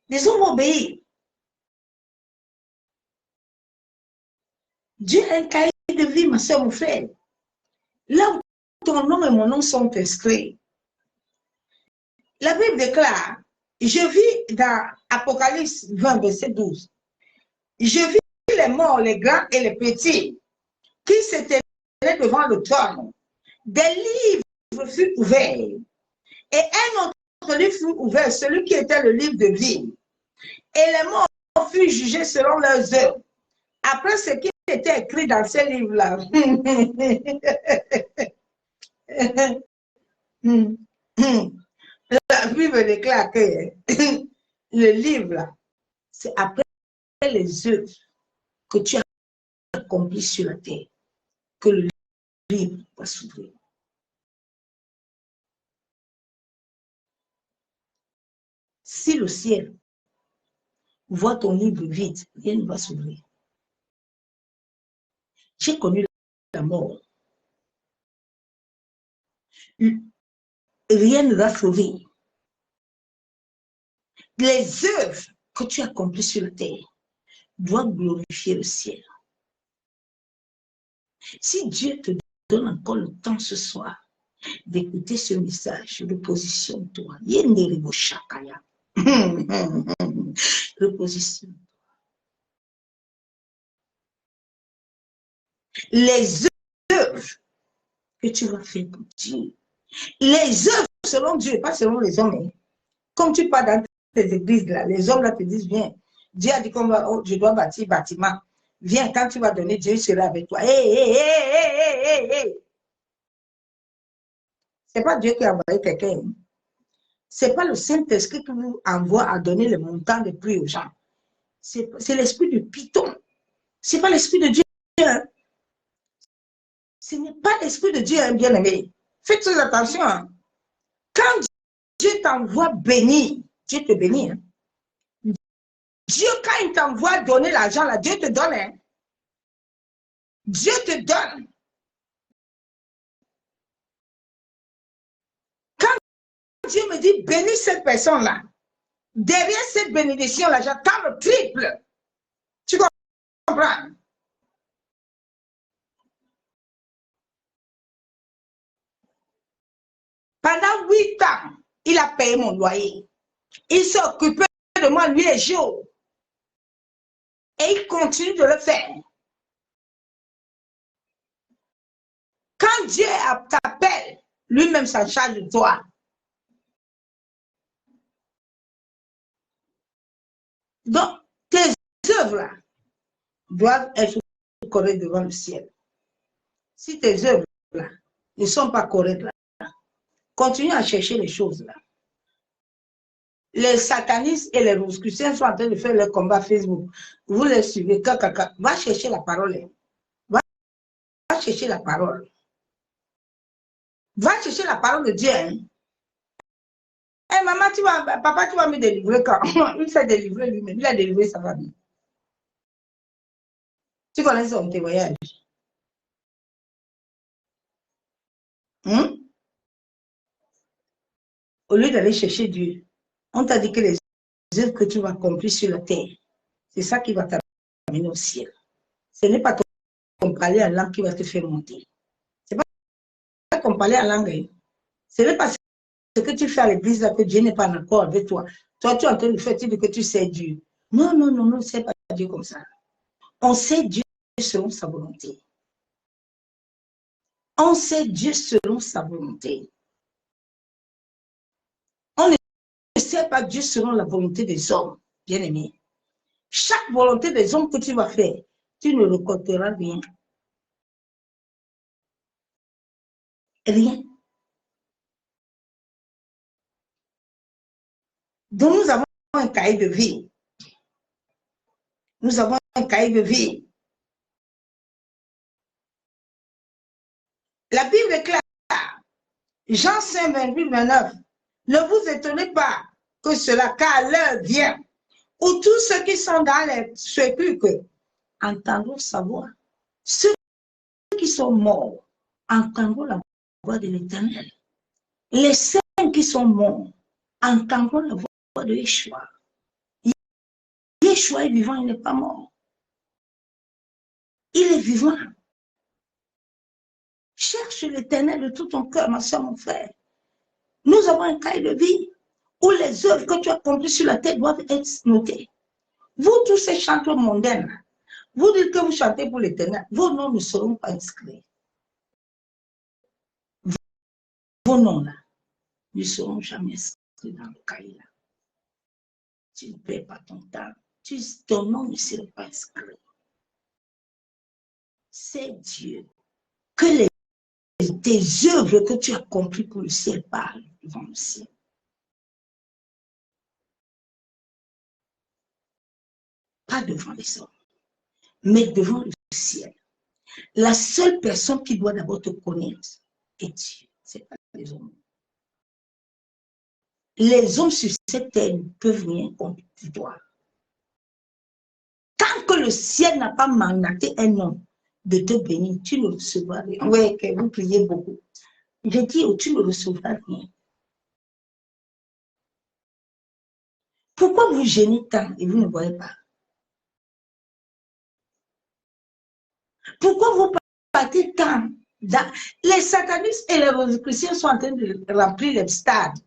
Speaker 1: Les hommes vont obéir. Dieu a un cahier de vie, ma soeur, mon frère. Là où ton nom et mon nom sont inscrits, la Bible déclare, je vis dans Apocalypse 20, verset 12, je vis les morts, les grands et les petits, qui s'étaient devant le trône. Des livres furent ouverts, et un autre livre fut ouvert, celui qui était le livre de vie. Et les morts furent jugés selon leurs œuvres, après ce qui était écrit dans ces livres-là. La Bible déclare que le livre, là, c'est après les œuvres que tu as accomplies sur la terre que le livre va s'ouvrir. Si le ciel voit ton livre vide, rien ne va s'ouvrir. J'ai connu la mort. Rien ne va s'ouvrir. Les œuvres que tu accomplis sur la terre doivent glorifier le ciel. Si Dieu te donne encore le temps ce soir d'écouter ce message, repositionne-toi. Repositionne. Les œuvres que tu vas faire pour Dieu, les œuvres selon Dieu, pas selon les hommes. Hein. Comme tu pars dans tes églises, là, les hommes là te disent, viens, Dieu a dit que je dois bâtir bâtiment. Viens, quand tu vas donner, Dieu sera avec toi. Hey. C'est pas Dieu qui a envoyé quelqu'un. C'est pas le Saint-Esprit qui vous envoie à donner le montant de prix aux gens. C'est l'esprit de Python. C'est pas l'esprit de Dieu. Hein. Ce n'est pas l'esprit de Dieu, hein, bien-aimé. Faites très attention. Hein. Quand Dieu t'envoie bénir, Dieu te bénit. Hein. Dieu, quand il t'envoie donner l'argent, là, Dieu te donne. Hein. Dieu te donne. Quand Dieu me dit bénis cette personne-là, derrière cette bénédiction-là, j'attends le triple. Tu comprends? Pendant 8 ans, il a payé mon loyer. Il s'est occupé de moi nuit et jour. Et il continue de le faire. Quand Dieu t'appelle, lui-même s'en charge de toi. Donc, tes œuvres doivent être correctes devant le ciel. Si tes œuvres ne sont pas correctes, continue à chercher les choses là. Les satanistes et les rosicruciens sont en train de faire leur combat Facebook. Vous les suivez, va chercher la parole. Va chercher la parole. Va chercher la parole de Dieu. Hein. Hey, maman, papa, tu vas me délivrer quand? Il s'est délivré lui-même. Il a délivré sa famille. Tu connais son témoignage? Au lieu d'aller chercher Dieu, on t'a dit que les œuvres que tu vas accomplir sur la terre, c'est ça qui va t'amener au ciel. Ce n'est pas ton parler en langue qui va te faire monter. Ce n'est pas ton parler en langue. Ce n'est pas ce que tu fais à l'église là que Dieu n'est pas en accord avec toi. Toi, tu es en train de faire, tu dis que tu sais Dieu. Non, c'est pas Dieu comme ça. On sait Dieu selon sa volonté. On sait Dieu selon sa volonté. On ne sait pas Dieu selon la volonté des hommes, bien aimé. Chaque volonté des hommes que tu vas faire, tu ne récolteras rien. Rien. Donc nous avons un cahier de vie. Nous avons un cahier de vie. La Bible est claire. Jean 5, 28, 29. Ne vous étonnez pas que cela, car l'heure vient où tous ceux qui sont dans les sépulcres entendront sa voix. Ceux qui sont morts entendront la voix de l'Éternel. Les saints qui sont morts entendront la voix de Yeshua. Yeshua est vivant, il n'est pas mort. Il est vivant. Cherche l'Éternel de tout ton cœur, ma soeur, mon frère. Nous avons un cahier de vie où les œuvres que tu as accomplies sur la terre doivent être notées. Vous, tous ces chanteurs mondains, vous dites que vous chantez pour l'Éternel, vos noms ne seront pas inscrits. Vos noms-là ne seront jamais inscrits dans le cahier-là. Tu ne perds pas ton temps. Ton nom ne sera pas inscrit. C'est Dieu. Que tes œuvres que tu as accomplies pour le ciel parlent devant le ciel. Pas devant les hommes, mais devant le ciel. La seule personne qui doit d'abord te connaître est Dieu. Ce n'est pas les hommes. Les hommes sur cette terre ne peuvent rien contre toi. Tant que le ciel n'a pas mandaté un homme de te bénir, tu ne recevras rien. Oui, que vous priez beaucoup. Je dis, tu ne recevras rien. Pourquoi vous gênez tant et vous ne voyez pas? Pourquoi vous partez tant? Les satanistes et les rosicruciens sont en train de remplir les stades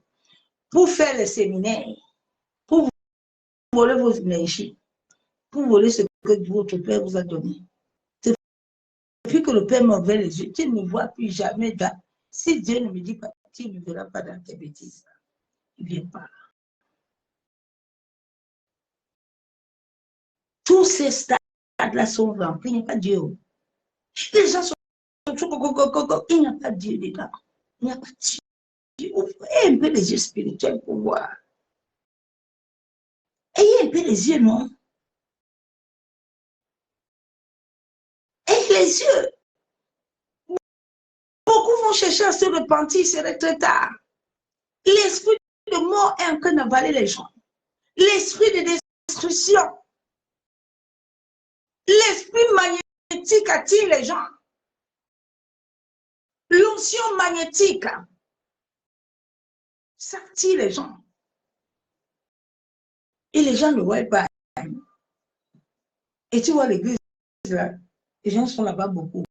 Speaker 1: pour faire les séminaires, pour voler vos énergies, pour voler ce que votre Père vous a donné. Depuis que le Père m'a ouvert les yeux, tu ne me vois plus jamais. Si Dieu ne me dit pas, tu ne me verras pas dans tes bêtises. Il ne vient pas. Tous ces stades-là sont remplis, il n'y a pas Dieu. Les gens sont... Il n'y a pas Dieu dedans. Il n'y a pas Dieu. Ayez un peu les yeux spirituels pour voir. Ayez un peu les yeux, non? Ayez les yeux. Beaucoup vont chercher à se repentir, il serait très tard. L'esprit de mort est en train d'avaler les gens. L'esprit de destruction. L'esprit magnétique attire les gens. L'onction magnétique, ça attire les gens. Et les gens ne voient pas. Et tu vois l'église là, les gens sont là-bas beaucoup.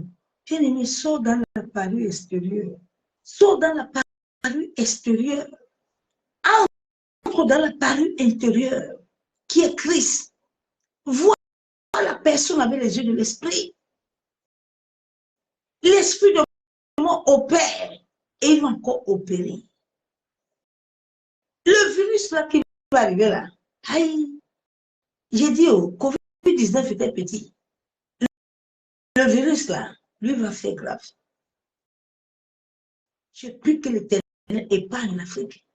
Speaker 1: Bien-aimé, sors dans la parure extérieure. Sors dans la parure extérieure. Entre dans la parure intérieure, qui est Christ. Vois la personne avec les yeux de l'esprit. L'esprit de mort opère et il va encore opérer. Le virus là qui va arriver là, aïe, j'ai dit au Covid-19 était petit. Le virus là, lui va faire grave. Je prie que l'Éternel épargne l'Afrique.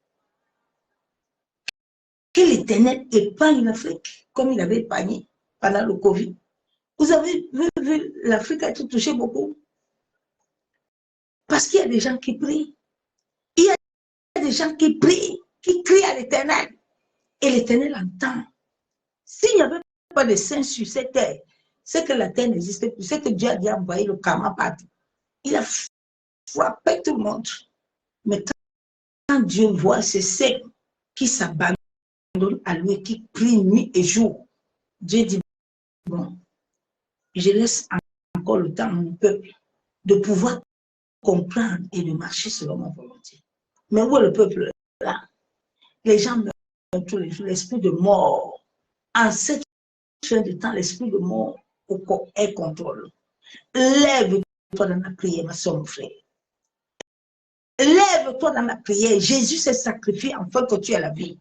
Speaker 1: Que l'Éternel épargne l'Afrique, comme il avait épargné pendant le Covid. Vous avez vu l'Afrique a été touchée beaucoup. Parce qu'il y a des gens qui prient. Il y a des gens qui prient, qui crient à l'Éternel. Et l'Éternel entend. S'il n'y avait pas de saints sur cette terre, c'est que la terre n'existait plus. C'est que Dieu a déjà envoyé le karma partout. Il a frappé tout le monde. Mais quand Dieu voit ces saints qui s'abandonnent à lui, qui prient nuit et jour, Dieu dit, bon, je laisse encore le temps à mon peuple de pouvoir comprendre et de marcher selon ma volonté. Mais où est le peuple là? Les gens meurent tous les jours, l'esprit de mort. En cette fin de temps, l'esprit de mort est contrôle. Lève-toi dans la prière, ma soeur, mon frère. Lève-toi dans la prière. Jésus s'est sacrifié afin que tu aies la vie.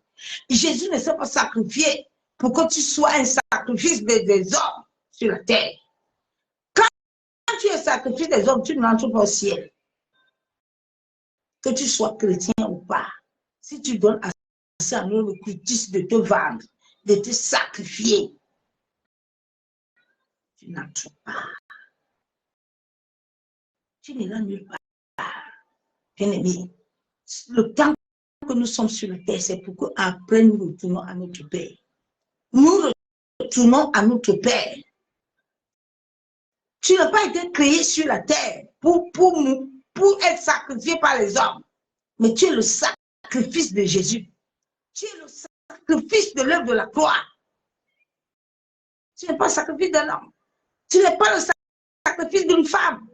Speaker 1: Jésus ne s'est pas sacrifié pour que tu sois un sacrifice des hommes sur la terre. Quand tu es sacrifié des hommes, tu n'entres pas au ciel. Que tu sois chrétien ou pas, si tu donnes à à nous le cultisme de te vendre, de te sacrifier. Tu n'as tout pas. Tu n'iras nulle part. Bien-aimé, le temps que nous sommes sur la terre, c'est pour qu'après nous retournons à notre Père. Nous retournons à notre Père. Tu n'as pas été créé sur la terre pour être sacrifié par les hommes, mais tu es le sacrifice de Jésus. Tu es le sacrifice de l'œuvre de la croix. Tu n'es pas le sacrifice d'un homme. Tu n'es pas le sacrifice d'une femme.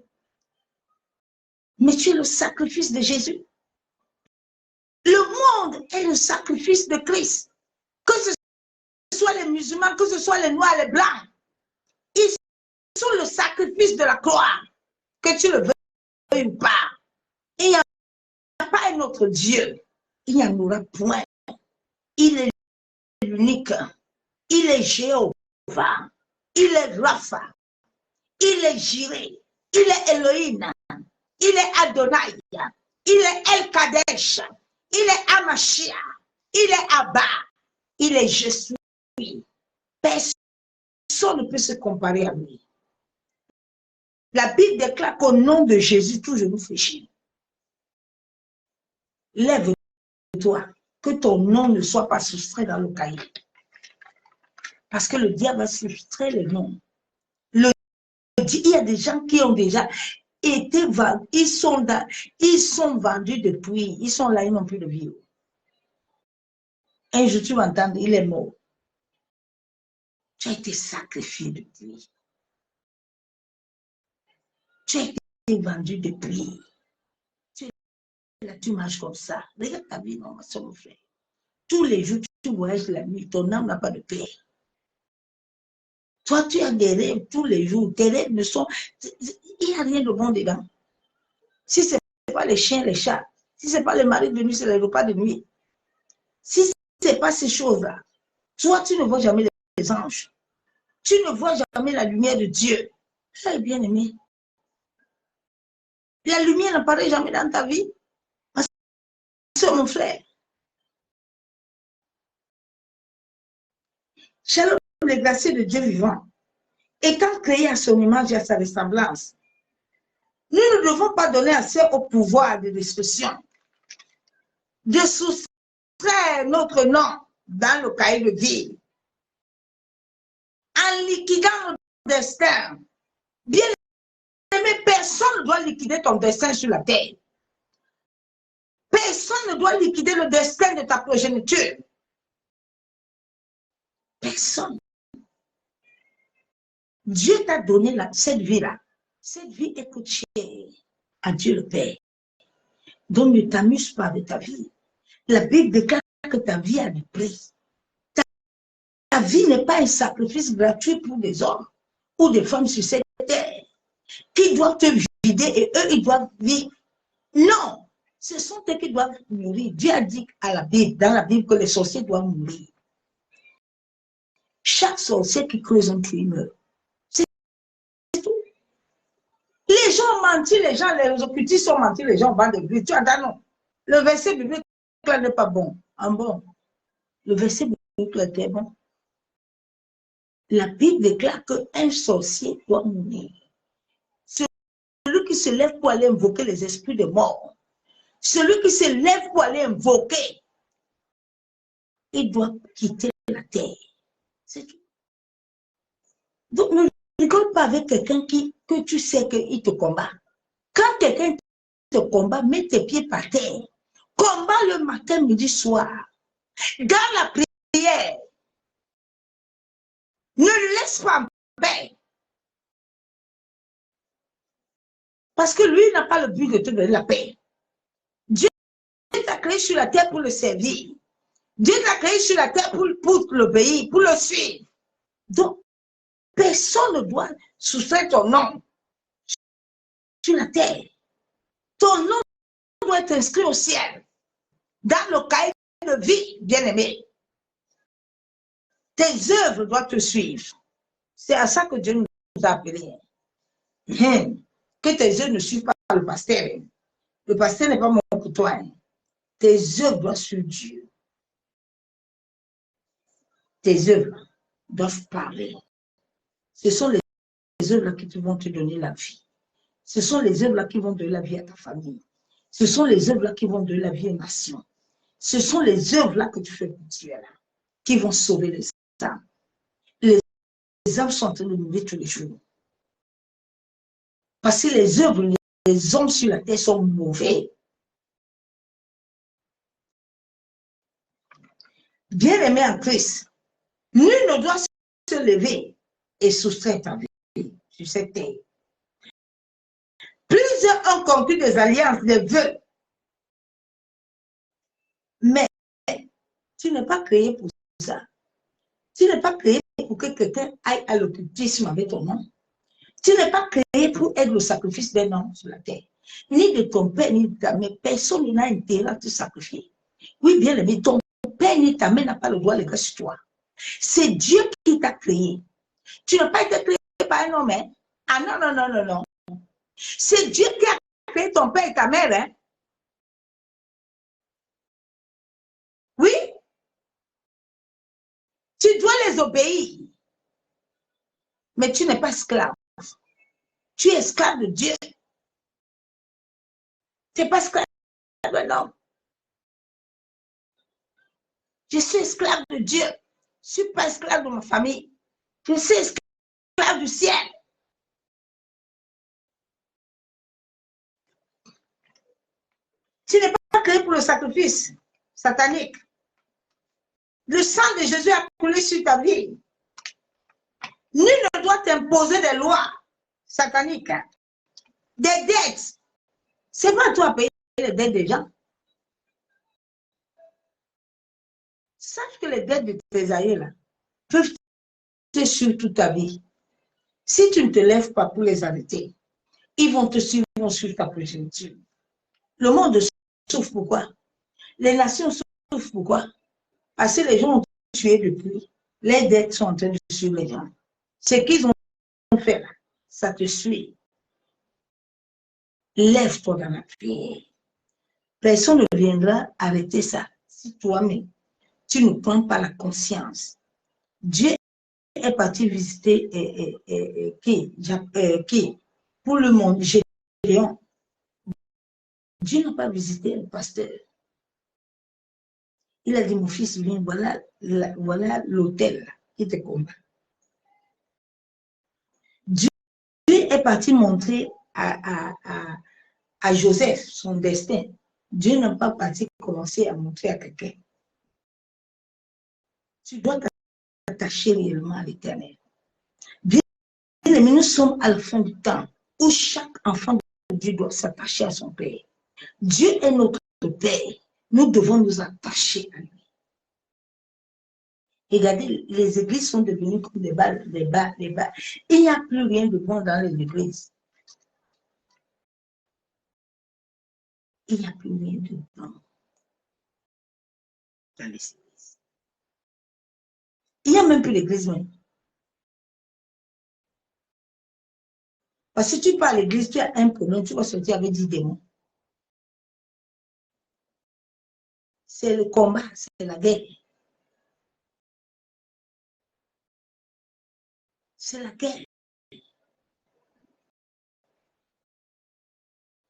Speaker 1: Mais tu es le sacrifice de Jésus. Le monde est le sacrifice de Christ. Que ce soit les musulmans, que ce soit les noirs, les blancs. Ils sont le sacrifice de la croix. Que tu le veuilles ou pas. Il n'y a pas un autre Dieu. Il n'y en aura point. Il est l'unique. Il est Jéhovah. Il est Rapha. Il est Jireh. Il est Elohim. Il est Adonai. Il est El Kadesh. Il est Amashia. Il est Abba. Il est Je suis. Personne ne peut se comparer à lui. La Bible déclare qu'au nom de Jésus, tout genou fléchit. Lève-toi, que ton nom ne soit pas soustrait dans le cahier. Parce que le diable va soustraire les noms. Il y a des gens qui ont déjà été vendus, ils sont vendus depuis, ils sont là, ils n'ont plus de vie. Un jour, tu vas entendre, il est mort. Tu as été sacrifié depuis. Tu as été vendu depuis. Là, tu marches comme ça. Regarde ta vie, non, mon frère. Tous les jours, tu voyages la nuit, ton âme n'a pas de paix. Toi, tu as des rêves tous les jours. Tes rêves ne sont... Il n'y a rien de bon dedans. Si ce n'est pas les chiens, les chats, si ce n'est pas le mari de nuit, c'est le repas de nuit. Si ce n'est pas ces choses-là, toi, tu ne vois jamais les anges. Tu ne vois jamais la lumière de Dieu. Ça est bien aimé. La lumière n'apparaît jamais dans ta vie. C'est mon frère. Shalom, les gracieux de Dieu vivant. Étant créé à son image et à sa ressemblance, nous ne devons pas donner accès au pouvoir de destruction, de soustraire notre nom dans le cahier de vie, en liquidant notre destin. Bien aimé, personne ne doit liquider ton destin sur la terre. Personne ne doit liquider le destin de ta progéniture. Personne. Dieu t'a donné cette vie-là. Cette vie est coûte cher à Dieu le Père. Donc ne t'amuse pas de ta vie. La Bible déclare que ta vie a du prix. Ta vie n'est pas un sacrifice gratuit pour des hommes ou des femmes sur cette terre qui doivent te vider et eux, ils doivent vivre. Non, ce sont eux qui doivent mourir. Dieu a dit à la Bible, dans la Bible, que les sorciers doivent mourir. Chaque sorcier qui creuse un trou, il meurt. C'est tout. Les gens ont menti, les occultistes ont menti, les gens vendent des bruits. Tu entends, non? Le verset biblique n'est pas bon. En bon. Le verset biblique est très bon. La Bible déclare qu'un sorcier doit mourir. Celui qui se lève pour aller invoquer les esprits de mort, celui qui se lève pour aller invoquer, il doit quitter la terre. C'est tout. Donc, ne rigole pas avec quelqu'un que tu sais qu'il te combat. Quand quelqu'un te combat, mets tes pieds par terre. Combat le matin, midi, soir. Garde la prière. Ne le laisse pas en paix. Parce que lui n'a pas le but de te donner la paix. Dieu t'a créé sur la terre pour le servir. Dieu t'a créé sur la terre pour l'obéir, pour le suivre. Donc, personne ne doit soustraire ton nom sur la terre. Ton nom doit être inscrit au ciel, dans le cahier de vie, bien-aimé. Tes œuvres doivent te suivre. C'est à ça que Dieu nous a appelés. Que tes œuvres ne suivent pas le pasteur. Le pasteur n'est pas mon pour toi. Tes œuvres doivent suivre Dieu. tes œuvres doivent parler. Ce sont les œuvres qui vont te donner la vie. Ce sont les œuvres qui vont donner la vie à ta famille. Ce sont les œuvres qui vont donner la vie à la nation. Ce sont les œuvres que tu fais pour Dieu là, qui vont sauver les âmes. Les âmes sont en train de mourir tous les jours. Parce que les œuvres, les hommes sur la terre sont mauvais. Bien-aimé en Christ, nul ne doit se lever et soustraire ta vie sur cette terre. Plusieurs ont conclu des alliances, des vœux. Mais tu n'es pas créé pour ça. Tu n'es pas créé pour que quelqu'un aille à l'occultisme avec ton nom. Tu n'es pas créé pour être le sacrifice d'un homme sur la terre. Ni de ton père, ni de ta mère. Personne n'a intérêt à te sacrifier. Oui, bien aimé, ton père ni ta mère n'a pas le droit de sur toi. C'est Dieu qui t'a créé. Tu n'as pas été créé par un homme. Hein? Ah non, non, non, non, non. C'est Dieu qui a créé ton père et ta mère. Hein? Oui. Tu dois les obéir. Mais tu n'es pas esclave. Tu es esclave de Dieu. Tu n'es pas esclave d'un homme. Je suis esclave de Dieu. Je ne suis pas esclave de ma famille. Je suis esclave du ciel. Tu n'es pas créé pour le sacrifice satanique. Le sang de Jésus a coulé sur ta vie. Nul ne doit t'imposer des lois sataniques, hein. Des dettes. C'est pas toi à payer les dettes des gens. Sache que les dettes de tes aïeux là peuvent te suivre toute ta vie. Si tu ne te lèves pas pour les arrêter, ils vont te suivre, ils vont suivre ta progéniture. Le monde souffre pourquoi? Les nations souffrent pourquoi? Parce que les gens ont tué depuis. Les dettes sont en train de suivre les gens. Ce qu'ils ont fait là, ça te suit. Lève-toi dans la prière. Personne ne viendra arrêter ça si toi-même, tu ne prends pas la conscience. Dieu est parti visiter qui? Pour le monde, Gédéon. Dieu n'a pas visité le pasteur. Il a dit, mon fils, viens, voilà l'autel qui te combat. Dieu est parti montrer à Joseph son destin. Dieu n'a pas parti commencer à montrer à quelqu'un. Tu dois t'attacher réellement à l'Éternel. Bien aimé, nous sommes à la fin du temps où chaque enfant de Dieu doit s'attacher à son Père. Dieu est notre Père. Nous devons nous attacher à lui. Regardez, les églises sont devenues comme des bars. Il n'y a plus rien de bon dans les églises. Il n'y a plus rien de bon dans les églises. Il n'y a même plus l'église même. Parce que si tu pars à l'église, tu as un problème, tu vas sortir avec 10 démons. C'est le combat, c'est la guerre. C'est la guerre.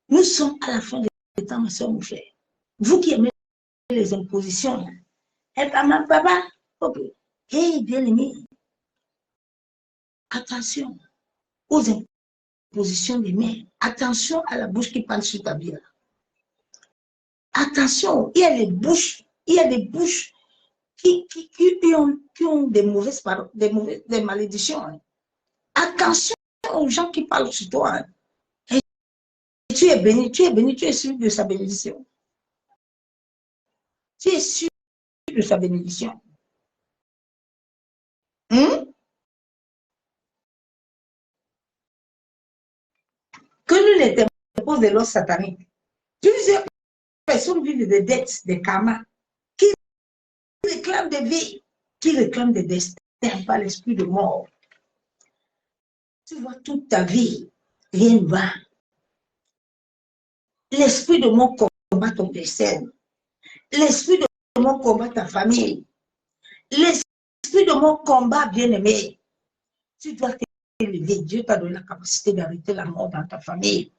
Speaker 1: Nous sommes à la fin des temps, ma soeur, mon frère. Vous qui aimez les impositions, maman, papa, ok. Hey, bien aimé, attention aux impositions des mains. Attention à la bouche qui parle sur ta vie. Attention, il y a des bouches qui ont des mauvaises paroles, des malédictions. Attention aux gens qui parlent sur toi. Et tu es béni, tu es sûr de sa bénédiction. Tu es sûr de sa bénédiction. Que nous n'éteignons des lois sataniques. Plusieurs personnes vivent des dettes, des karmas, qui réclament des vies, qui réclament des destins par l'esprit de mort. Tu vois toute ta vie, rien ne va. L'esprit de mort combat ton destin. L'esprit de mort combat ta famille. L'esprit L'esprit de mon combat, bien-aimé, tu dois t'élever. Dieu t'a donné la capacité d'arrêter la mort dans ta famille.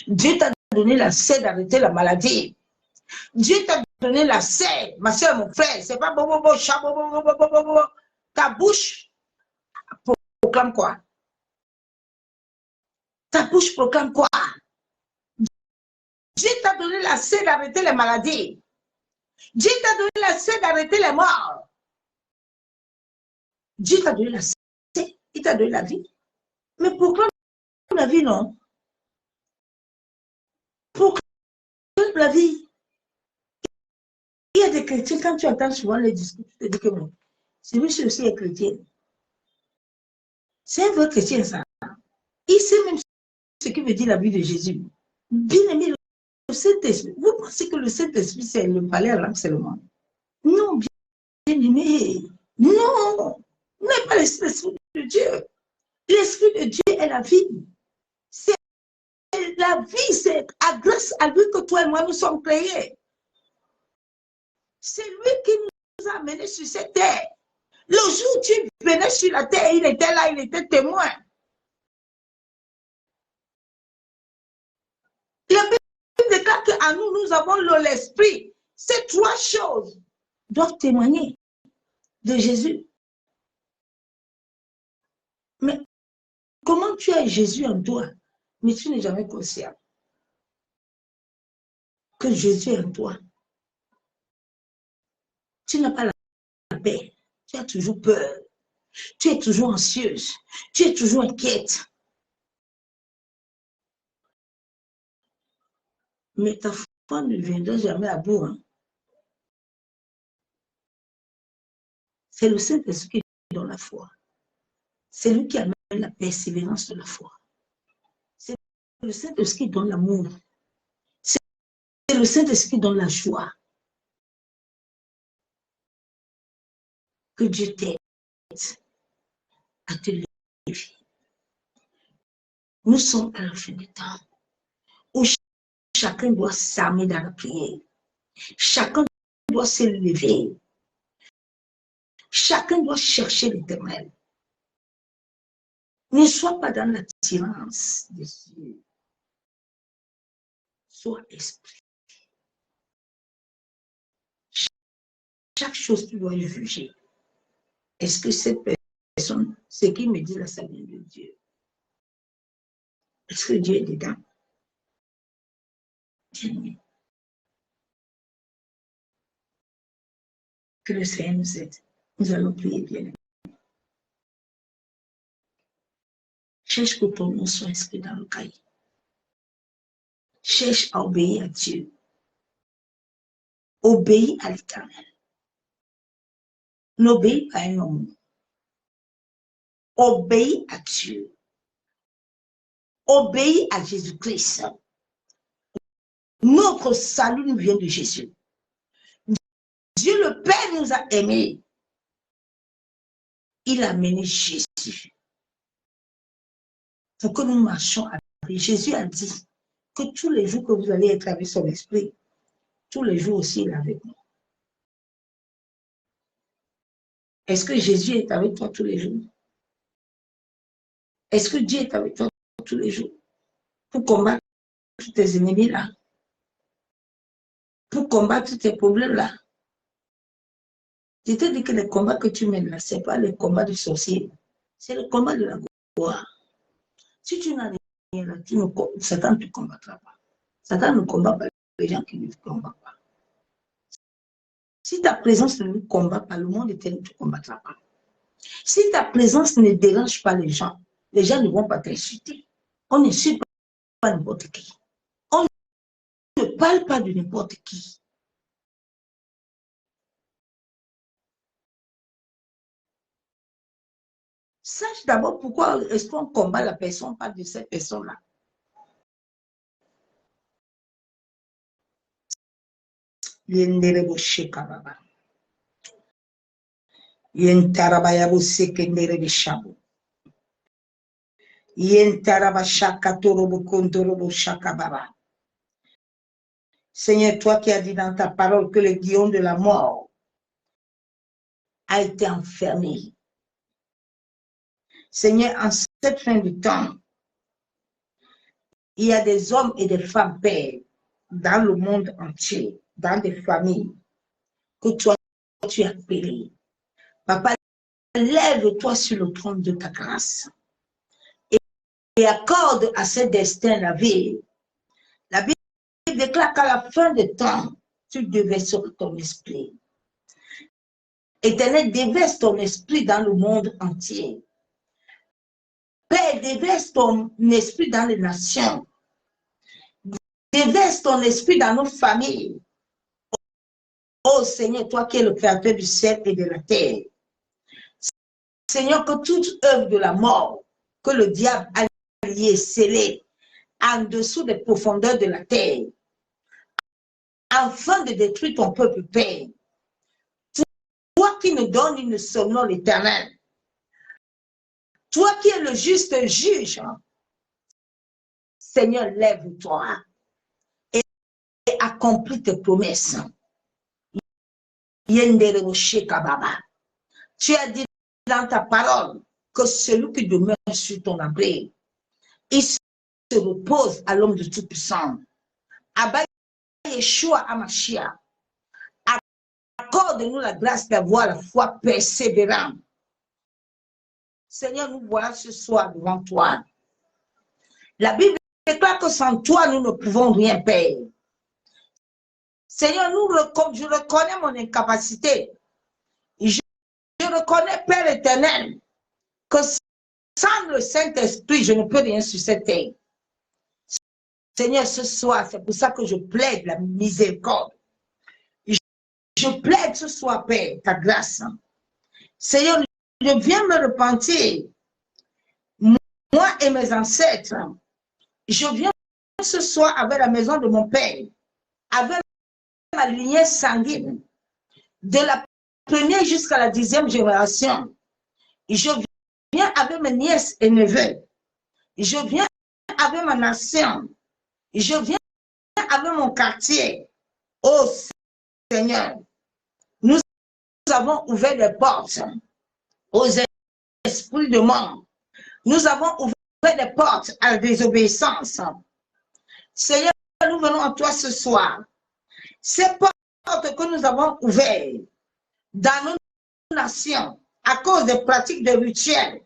Speaker 1: Dieu t'a donné la l'accès d'arrêter la maladie. Dieu t'a donné la l'accès, ma soeur, mon frère. C'est pas bon, chat, bon. Ta bouche proclame quoi? Ta bouche proclame quoi? Dieu t'a donné la l'accès d'arrêter les maladies. Dieu t'a donné la l'accès d'arrêter les morts. Dieu t'a donné la l'accès. Il t'a donné la vie. Mais proclame la vie, non? Proclame la vie. Il y a des chrétiens, quand tu entends souvent les discours, tu te dis que bon, celui-ci aussi est chrétien. C'est un vrai chrétien, ça. Il sait même ce que veut dire la vie de Jésus. Bien aimé, le Saint-Esprit. Vous pensez que le Saint-Esprit, c'est le palais à langue seulement? Non, bien aimé. Non. Vous n'avez pas l'Esprit de Dieu. L'Esprit de Dieu est la vie. C'est la vie, c'est grâce à lui que toi et moi nous sommes créés. C'est lui qui nous a amenés sur cette terre. Le jour où tu venais sur la terre, il était là, il était témoin. La Bible déclare qu'en nous, nous avons l'esprit. Ces trois choses doivent témoigner de Jésus. Mais comment tu as Jésus en toi, mais tu n'es jamais conscient que Jésus est en toi? Tu n'as pas la paix. Tu as toujours peur. Tu es toujours anxieuse. Tu es toujours inquiète. Mais ta foi ne viendra jamais à bout. Hein? C'est le Saint-Esprit qui donne la foi. C'est lui qui amène la persévérance de la foi. C'est le Saint-Esprit qui donne l'amour. C'est le Saint-Esprit qui donne la joie. Que Dieu t'aide à te lever. Nous sommes à la fin du temps où chacun doit s'armer dans la prière. Chacun doit se lever. Chacun doit chercher l'Éternel. Ne sois pas dans l'attirance des cieux. Sois esprit. Chaque chose, tu dois juger. Est-ce que cette personne, ce qui me dit là, ça vient de Dieu? Est-ce que Dieu est dedans? Que le Seigneur nous aide. Nous allons prier bien. Cherche que ton nom soit inscrit dans le cahier. Cherche à obéir à Dieu. Obéis à l'Éternel. N'obéis pas à un homme. Obéis à Dieu. Obéis à Jésus-Christ. Notre salut nous vient de Jésus. Dieu le Père nous a aimés. Il a amené Jésus. Pour que nous marchions avec lui. Jésus a dit que tous les jours que vous allez être avec son esprit, tous les jours aussi il est avec nous. Est-ce que Jésus est avec toi tous les jours? Est-ce que Dieu est avec toi tous les jours? Pour combattre tous tes ennemis là? Pour combattre tous tes problèmes là? Je te dis que les combats que tu mènes là, ce n'est pas les combats du sorcier. C'est le combat de la gloire. Si tu n'as rien là, Satan ne te combattra pas. Satan ne combat pas les gens qui ne te combattent pas. Si ta présence ne nous combat pas, le monde éternel ne te combattra pas. Si ta présence ne dérange pas les gens ne vont pas t'insulter. On n'insulte pas n'importe qui. On ne parle pas de n'importe qui. Sache d'abord pourquoi est-ce qu'on combat la personne, pas de cette personne-là. Yenderebo shekababa. Yentarabayabo sekenderebe shabo. Yentarabashakatorobo kondorobo shakababa. Seigneur, toi qui as dit dans ta parole que les guillons de la mort a été enfermé. Seigneur, en cette fin de temps, il y a des hommes et des femmes, Père, dans le monde entier, dans des familles, que toi, tu as appelées. Papa, lève-toi sur le trône de ta grâce et accorde à ce destin la vie. La Bible déclare qu'à la fin des temps, tu déverses ton esprit. Éternel, déverse ton esprit dans le monde entier. Père, déverse ton esprit dans les nations. Déverse ton esprit dans nos familles. Oh Seigneur, toi qui es le créateur du ciel et de la terre. Seigneur, que toute œuvre de la mort que le diable a liée, scellée, en dessous des profondeurs de la terre, afin de détruire ton peuple, Père. Toi qui nous donnes une somnole éternelle, toi qui es le juste juge, Seigneur, lève-toi et accomplis tes promesses. Tu as dit dans ta parole que celui qui demeure sur ton abri, il se repose à l'homme de Tout-Puissant. Abba Yeshua Amashia, accorde-nous la grâce d'avoir la foi persévérante. Seigneur, nous voilà ce soir devant toi. La Bible déclare que sans toi, nous ne pouvons rien faire. Seigneur, je reconnais mon incapacité. Je reconnais, Père éternel, que sans le Saint-Esprit, je ne peux rien sur cette terre. Seigneur, ce soir, c'est pour ça que je plaide la miséricorde. Je plaide ce soir, Père, ta grâce. Seigneur, je viens me repentir. Moi et mes ancêtres, je viens ce soir avec la maison de mon Père, avec ma lignée sanguine, de la première jusqu'à la 10e génération. Je viens avec mes nièces et neveux. Je viens avec ma nation. Je viens avec mon quartier. Oh Seigneur, nous avons ouvert des portes aux esprits de mort. Nous avons ouvert des portes à la désobéissance. Seigneur, nous venons à toi ce soir. Ces portes que nous avons ouvertes dans nos nations, à cause des pratiques de rituels,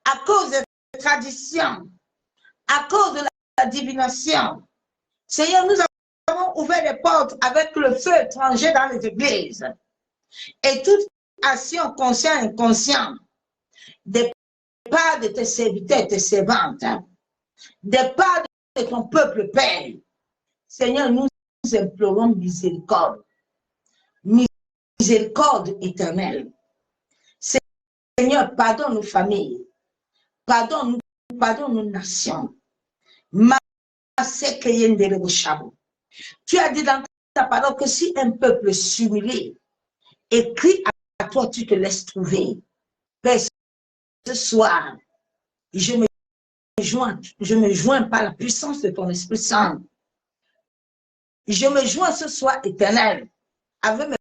Speaker 1: à cause des traditions, à cause de la divination. Seigneur, nous avons ouvert des portes avec le feu étranger dans les églises. Et toute action consciente et inconsciente des part de tes serviteurs et tes servantes, des parts de ton peuple, Père. Seigneur, nous implorons miséricorde. Miséricorde éternelle. Seigneur, pardonne nos familles. Pardonne nos nations. Tu as dit dans ta parole que si un peuple s'humilie et crie à toi, tu te laisses trouver. Père, ce soir, je me joins par la puissance de ton Esprit Saint. Je me joins ce soir, éternel, avec mes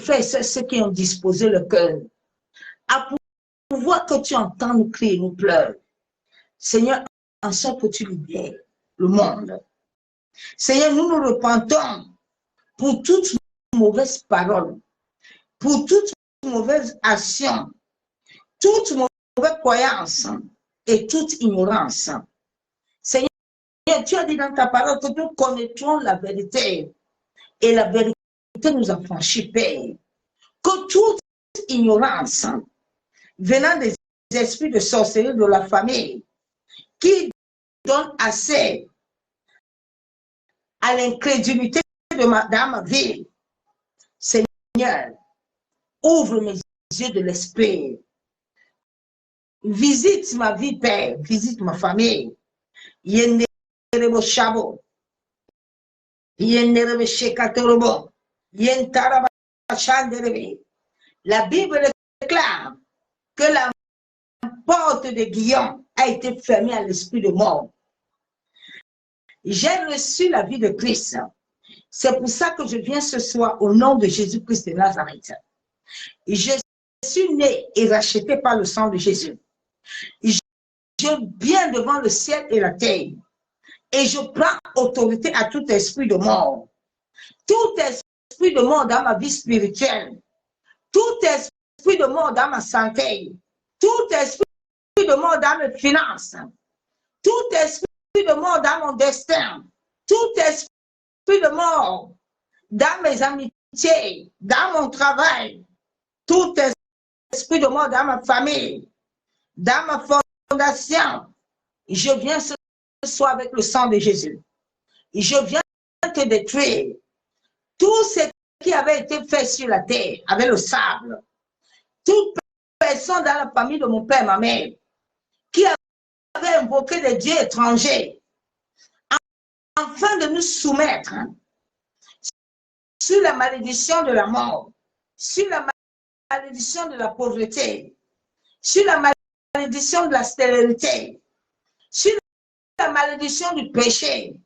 Speaker 1: frères et sœurs, ceux qui ont disposé le cœur, à pouvoir que tu entends nous crier, nous pleurer. Seigneur, en sorte que tu libères le monde. Seigneur, nous nous repentons pour toute mauvaise parole, pour toute mauvaise action, toute mauvaise croyance et toute ignorance. Seigneur, tu as dit dans ta parole que nous connaîtrons la vérité et la vérité nous a franchi, Père. Que toute ignorance venant des esprits de sorcellerie de la famille qui donnent accès à l'incrédulité dans ma vie, Seigneur, ouvre mes yeux de l'esprit. Visite ma vie, Père, visite ma famille. La Bible déclare que la porte de Guillaume a été fermée à l'esprit de mort. J'ai reçu la vie de Christ. C'est pour ça que je viens ce soir au nom de Jésus-Christ de Nazareth. Je suis né et racheté par le sang de Jésus. Je viens devant le ciel et la terre et je prends autorité à tout esprit de mort. Tout esprit de mort dans ma vie spirituelle, tout esprit de mort dans ma santé, tout esprit de mort dans mes finances, tout esprit de mort dans mon destin, tout esprit de mort dans mes amitiés, dans mon travail, tout esprit de mort dans ma famille, dans ma fondation, je viens ce soir avec le sang de Jésus. Je viens te détruire tout ce qui avait été fait sur la terre avec le sable. Toute personne dans la famille de mon père, ma mère, qui avait invoqué des dieux étrangers, afin de nous soumettre sur la malédiction de la mort, sur la malédiction de la pauvreté, sur la malédiction de la stérilité, sur la malédiction du péché.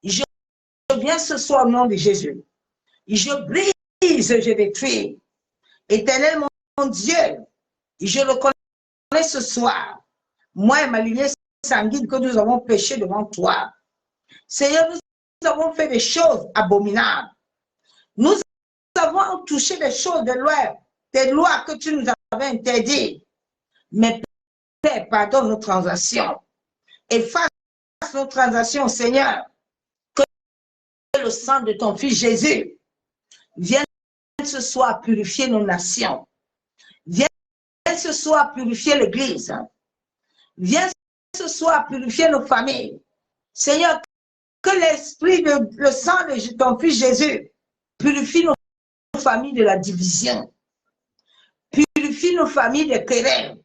Speaker 1: Je viens ce soir au nom de Jésus. Je brise, je détruis. Éternel mon Dieu, je reconnais ce soir, moi et ma lignée sanguine, que nous avons péché devant toi. Seigneur, nous avons fait des choses abominables. Nous avons touché des choses, des lois que tu nous avais interdites. Mais Père, pardonne nos transactions. Efface nos transactions, Seigneur. Que le sang de ton Fils Jésus vienne ce soir purifier nos nations. Viens ce soir purifier l'Église. Viens ce soir purifier nos familles. Seigneur, que l'esprit de le sang de ton Fils Jésus purifie nos familles de la division. Purifie nos familles de querelles.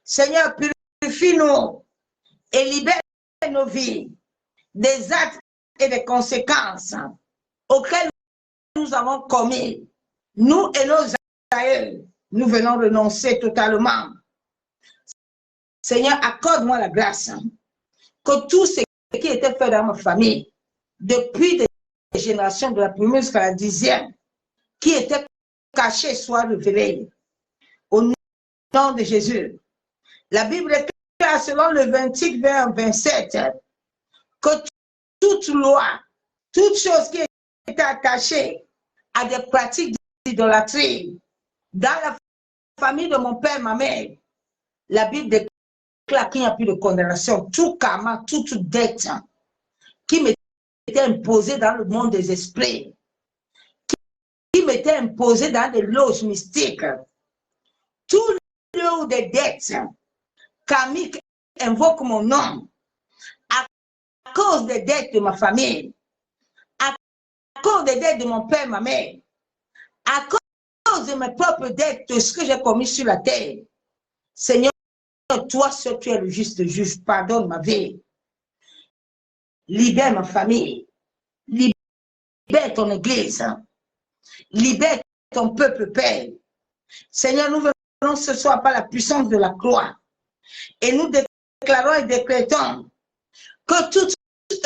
Speaker 1: Seigneur, purifie-nous et libère nos vies des actes et des conséquences auxquelles nous avons commis. Nous et nos aïeux, nous venons renoncer totalement. Seigneur, accorde-moi la grâce que tout ce qui était fait dans ma famille, depuis des générations de la première jusqu'à la 10e, qui était caché, soit révélé. Au nom de Jésus. La Bible déclare selon le 28, vers 27, que toute loi, toute chose qui était attachée à des pratiques d'idolâtrie, dans la famille de mon père, ma mère, la Bible déclare qu'il n'y a plus de condamnation. Tout karma, toute dette qui m'était imposée dans le monde des esprits, qui m'était imposée dans des loges mystiques, tout lot de dettes karmiques invoque mon nom à cause des dettes de ma famille, à cause des dettes de mon père, ma mère, à cause de mes propres dettes, de ce que j'ai commis sur la terre. Seigneur, toi seul, tu es le juste juge, pardonne ma vie. Libère ma famille, libère ton église, libère ton peuple, Père. Seigneur, nous venons ce soir par la puissance de la croix et nous déclarons et décrétons que toute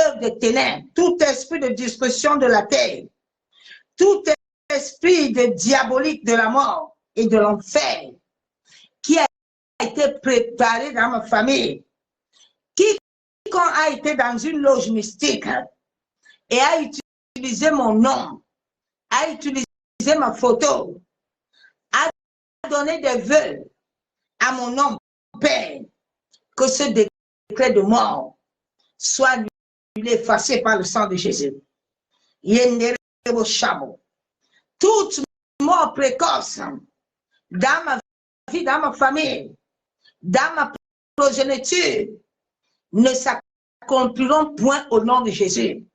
Speaker 1: œuvre de ténèbres, tout esprit de destruction de la terre, tout esprit de diabolique de la mort et de l'enfer qui a été préparé dans ma famille, quiconque a été dans une loge mystique et a utilisé mon nom, a utilisé ma photo, a donné des vœux à mon nom, Père, que ce décret de mort soit effacé par le sang de Jésus. Toute mort précoce dans ma vie, dans ma famille, dans ma progéniture, ne s'accompliront point au nom de Jésus.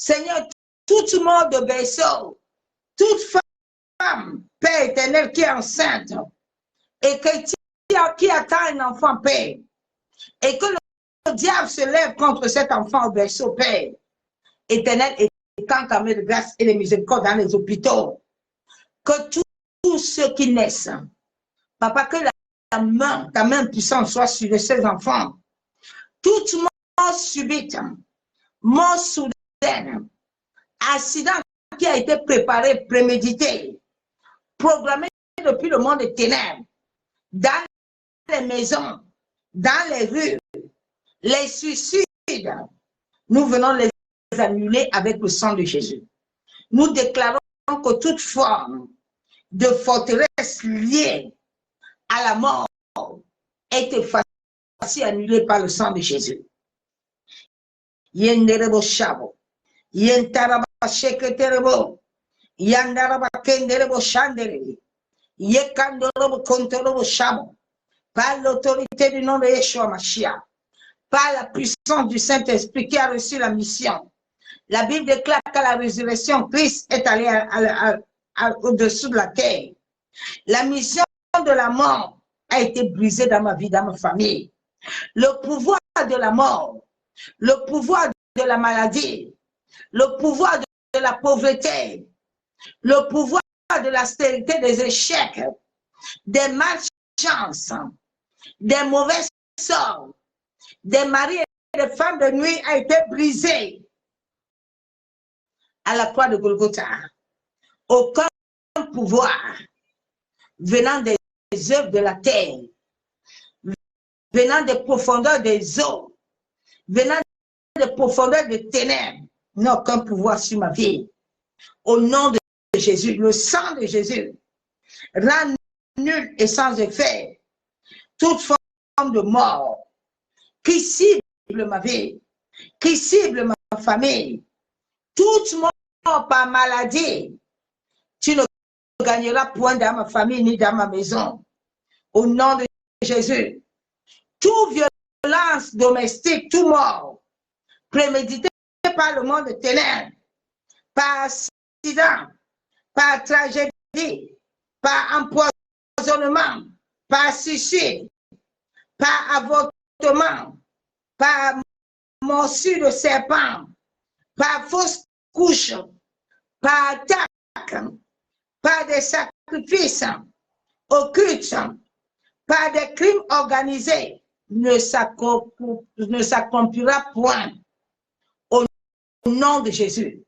Speaker 1: Seigneur, toute mort de berceau, toute femme, Père éternel, qui est enceinte et qui attend un enfant, Père, et que le diable se lève contre cet enfant au berceau, Père éternel, et tant ta main de grâce et de miséricorde dans les hôpitaux, que tous ceux qui naissent Papa, que ta main puissante soit sur ces enfants. Toute mort subite, mort soudaine, accident qui a été préparé, prémédité, programmé depuis le monde des ténèbres, dans les maisons, dans les rues, les suicides, nous venons les annuler avec le sang de Jésus. Nous déclarons que toute forme de forteresse liée à la mort est effacée, annulée par le sang de Jésus. Yenderebo shabo, yentaraba sheketerebo, yandaraba kenderebo shandere, yekandorobo kontorobo shabo, par l'autorité du nom de Yeshua Mashiach, par la puissance du Saint-Esprit qui a reçu la mission. La Bible déclare qu'à la résurrection, Christ est allé au-dessous de la terre. La mission de la mort a été brisée dans ma vie, dans ma famille. Le pouvoir de la mort, le pouvoir de la maladie, le pouvoir de la pauvreté, le pouvoir de la stérilité, des échecs, des malchances, des mauvais sorts, des maris et des femmes de nuit a été brisé à la croix de Golgotha. Aucun pouvoir venant des œuvres de la terre, venant des profondeurs des eaux, venant des profondeurs des ténèbres, n'a aucun pouvoir sur ma vie. Au nom de Jésus, le sang de Jésus rend nul et sans effet toute forme de mort qui cible ma vie, qui cible ma famille. Toute mort par maladie, tu ne gagneras point dans ma famille ni dans ma maison. Au nom de Jésus, toute violence domestique, tout mort, prémédité par le monde de ténèbres, par accident, par tragédie, par empoisonnement, par suicide, par avortement, par morsure de serpent, par fausse couche, par attaque, par des sacrifices occultes, par des crimes organisés, ne s'accomplira point. Au nom de Jésus.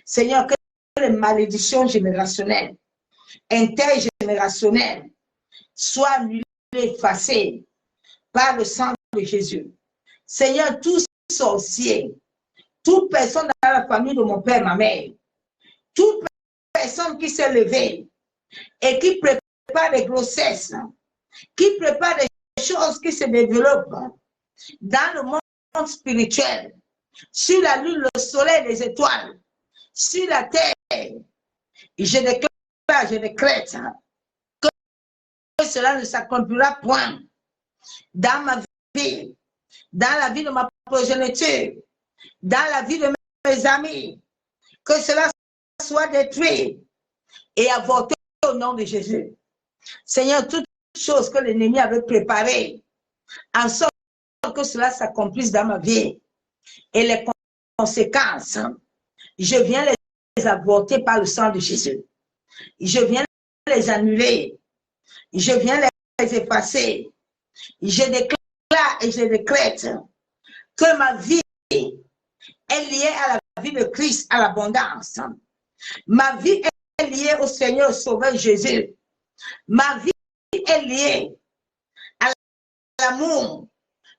Speaker 1: Seigneur, que les malédictions générationnelles, intergénérationnelles, soient annulées, effacées par le sang de Jésus. Seigneur, tout sorcier, toute personne dans la famille de mon père, ma mère, toute personne qui s'est levée et qui prépare des grossesses, qui prépare des choses qui se développent dans le monde spirituel, sur la lune, le soleil, les étoiles, sur la terre, je déclare, je décrète que cela ne s'accomplira point dans ma vie, dans la vie de ma progéniture, dans la vie de mes amis, que cela soit détruit et avorté au nom de Jésus. Seigneur, toutes choses que l'ennemi avait préparées, en sorte que cela s'accomplisse dans ma vie et les conséquences, je viens les avorter par le sang de Jésus. Je viens les annuler. Je viens les effacer. Je déclare et je décrète que ma vie est liée à la vie de Christ, à l'abondance. Ma vie est liée au Seigneur Sauveur Jésus. Ma vie est liée à l'amour.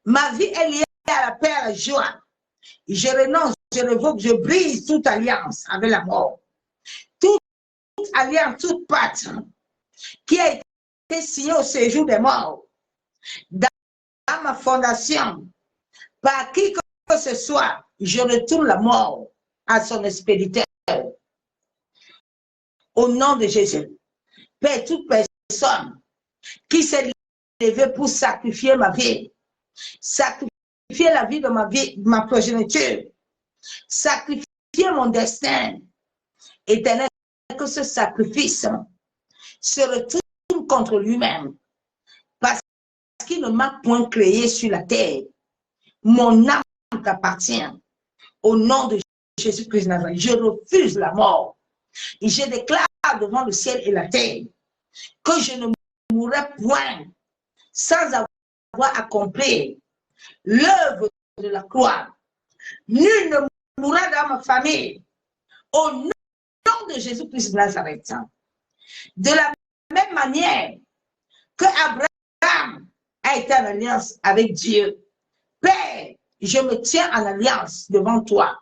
Speaker 1: Ma vie est liée à la paix, à la joie. Je renonce, je révoque, je brise toute alliance avec la mort. Toute alliance, toute pacte qui a été signée au séjour des morts. Dans ma fondation, par qui que ce soit, je retourne la mort à son expéditeur. Au nom de Jésus, Père, toute personne qui s'est levée pour sacrifier ma vie, sacrifier la vie de ma vie, de ma progéniture, sacrifier mon destin, éternel, que ce sacrifice se retourne contre lui-même, parce qu'il ne m'a point créé sur la terre. Mon âme t'appartient. Au nom de Jésus-Christ Nazareth, je refuse la mort. Et je déclare devant le ciel et la terre que je ne mourrai point sans avoir accompli l'œuvre de la croix. Nul ne mourra dans ma famille. Au nom de Jésus-Christ de Nazareth. De la même manière que Abraham a été en alliance avec Dieu. Père, je me tiens en alliance devant toi,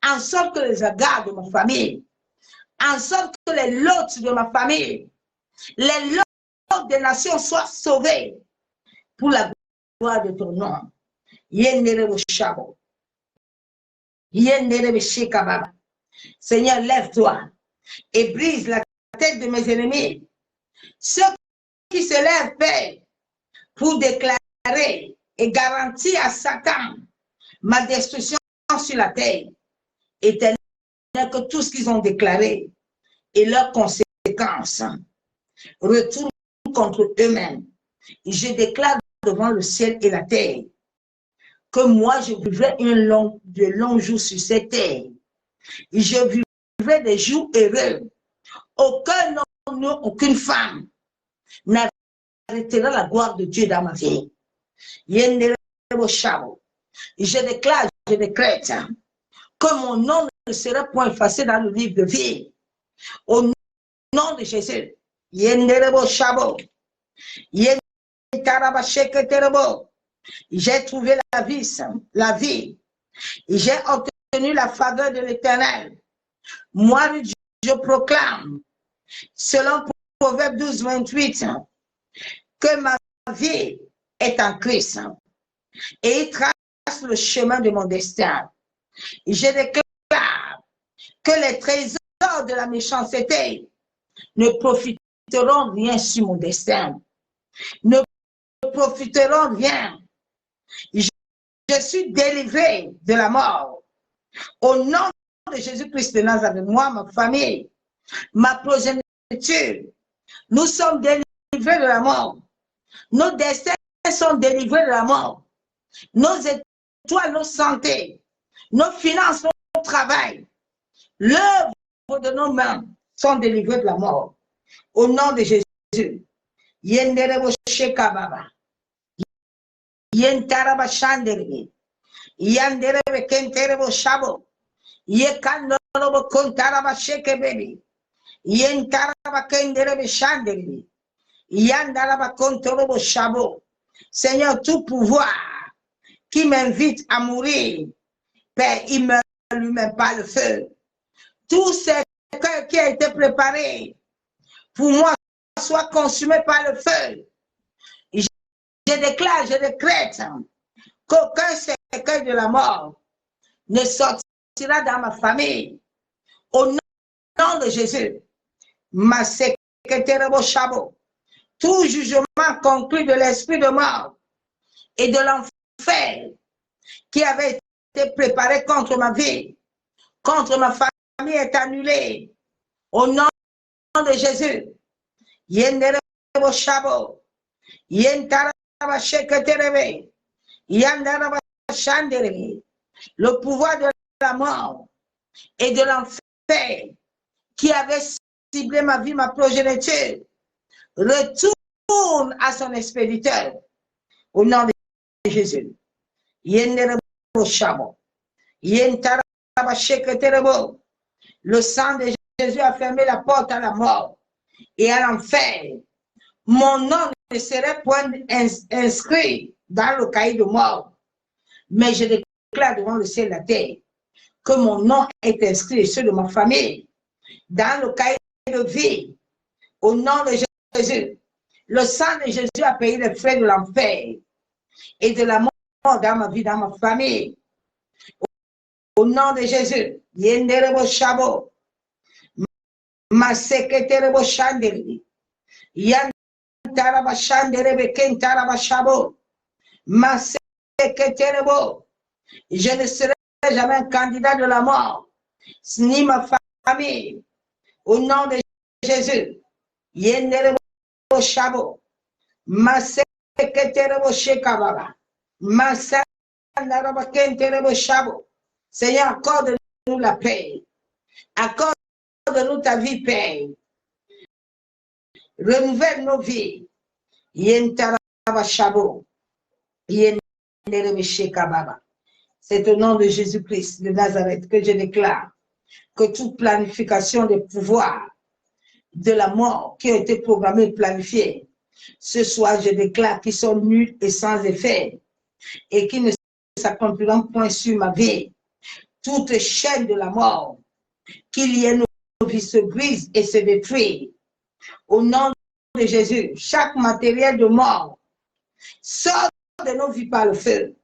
Speaker 1: en sorte que les agarres de ma famille, en sorte que les lots de ma famille, les lots des nations soient sauvés pour la gloire de ton nom. Seigneur, lève-toi et brise la tête de mes ennemis. Ceux qui se lèvent, Père, pour déclarer et garantir à Satan ma destruction sur la terre. Éternel, que tout ce qu'ils ont déclaré et leurs conséquences retournent contre eux-mêmes. Je déclare devant le ciel et la terre que moi, je vivrai de longs jours sur cette terre. Je vivrai des jours heureux. Aucun homme, aucune femme n'arrêtera la gloire de Dieu dans ma vie. Je déclare, je décrète que mon nom ne sera point effacé dans le livre de vie. Au nom de Jésus. J'ai trouvé la vie. J'ai obtenu la faveur de l'Éternel. Moi, je proclame, selon Proverbe 12, 28, que ma vie est en Christ et il trace le chemin de mon destin. Je déclare que les trésors de la méchanceté ne profiteront rien sur mon destin, ne profiteront rien. Je suis délivré de la mort. Au nom de Jésus-Christ de Nazareth, moi, ma famille, ma progéniture, nous sommes délivrés de la mort. Nos destins sont délivrés de la mort. Nos étoiles, nos santé, nos finances, nos travail, l'œuvre de nos mains sont délivrés de la mort. Au nom de Jésus. Yenderebo Shekababa. Yentaraba Shandere. Yanderebe Kenterebo Shabo. Yekandorobo Kontaraba Shekebebi. Yentaraba Kenderebe Shandere. Yandaraba Kontorobo Shabo. Seigneur, tout pouvoir qui m'invite à mourir, Père, il ne m'allume pas le feu. Tout ce qui a été préparé pour moi soit consumé par le feu. Je déclare, je décrète qu'aucun cercueil de la mort ne sortira dans ma famille. Au nom de Jésus, ma secrétaire Chabo, tout jugement conclu de l'esprit de mort et de l'enfer qui avait été préparé contre ma vie, contre ma famille est annulé. Au nom de Jésus, Yenderebo Chabo, Yentaraba Sheketerebe, Yandaraba Shanderebe, le pouvoir de la mort et de l'enfer qui avait ciblé ma vie, ma progéniture, retourne à son expéditeur. Au nom de Jésus. Yenderebo Chabo, Yentaraba Sheketerebe, le sang de Jésus a fermé la porte à la mort et à l'enfer. Mon nom ne serait point inscrit dans le cahier de mort, mais je déclare devant le ciel et la terre que mon nom est inscrit et ceux de ma famille dans le cahier de vie. Au nom de Jésus, le sang de Jésus a payé les frais de l'enfer et de la mort dans ma vie, dans ma famille. Au nom de Jésus, Yenderebo Chabo, ma secrétaire Chandeli, Yantaraba Chanderebe Kentaraba Chabo, ma secrétaire, je ne serai jamais un candidat de la mort, ni ma famille. Au nom de Jésus, Yenderebo Chabo, ma secrétaire Shekababa, ma Sandaraba Kenterebo Chabo. Seigneur, accorde-nous la paix. Accorde-nous ta vie, Père. Renouvelle nos vies. C'est au nom de Jésus-Christ de Nazareth que je déclare que toute planification des pouvoirs de la mort qui a été programmée et planifiée, ce soir, je déclare qu'ils sont nuls et sans effet et qui ne s'accompliront point sur ma vie. Toute chaîne de la mort, qu'il y ait nos vies se brise et se détruit. Au nom de Jésus, chaque matériel de mort sort de nos vies par le feu.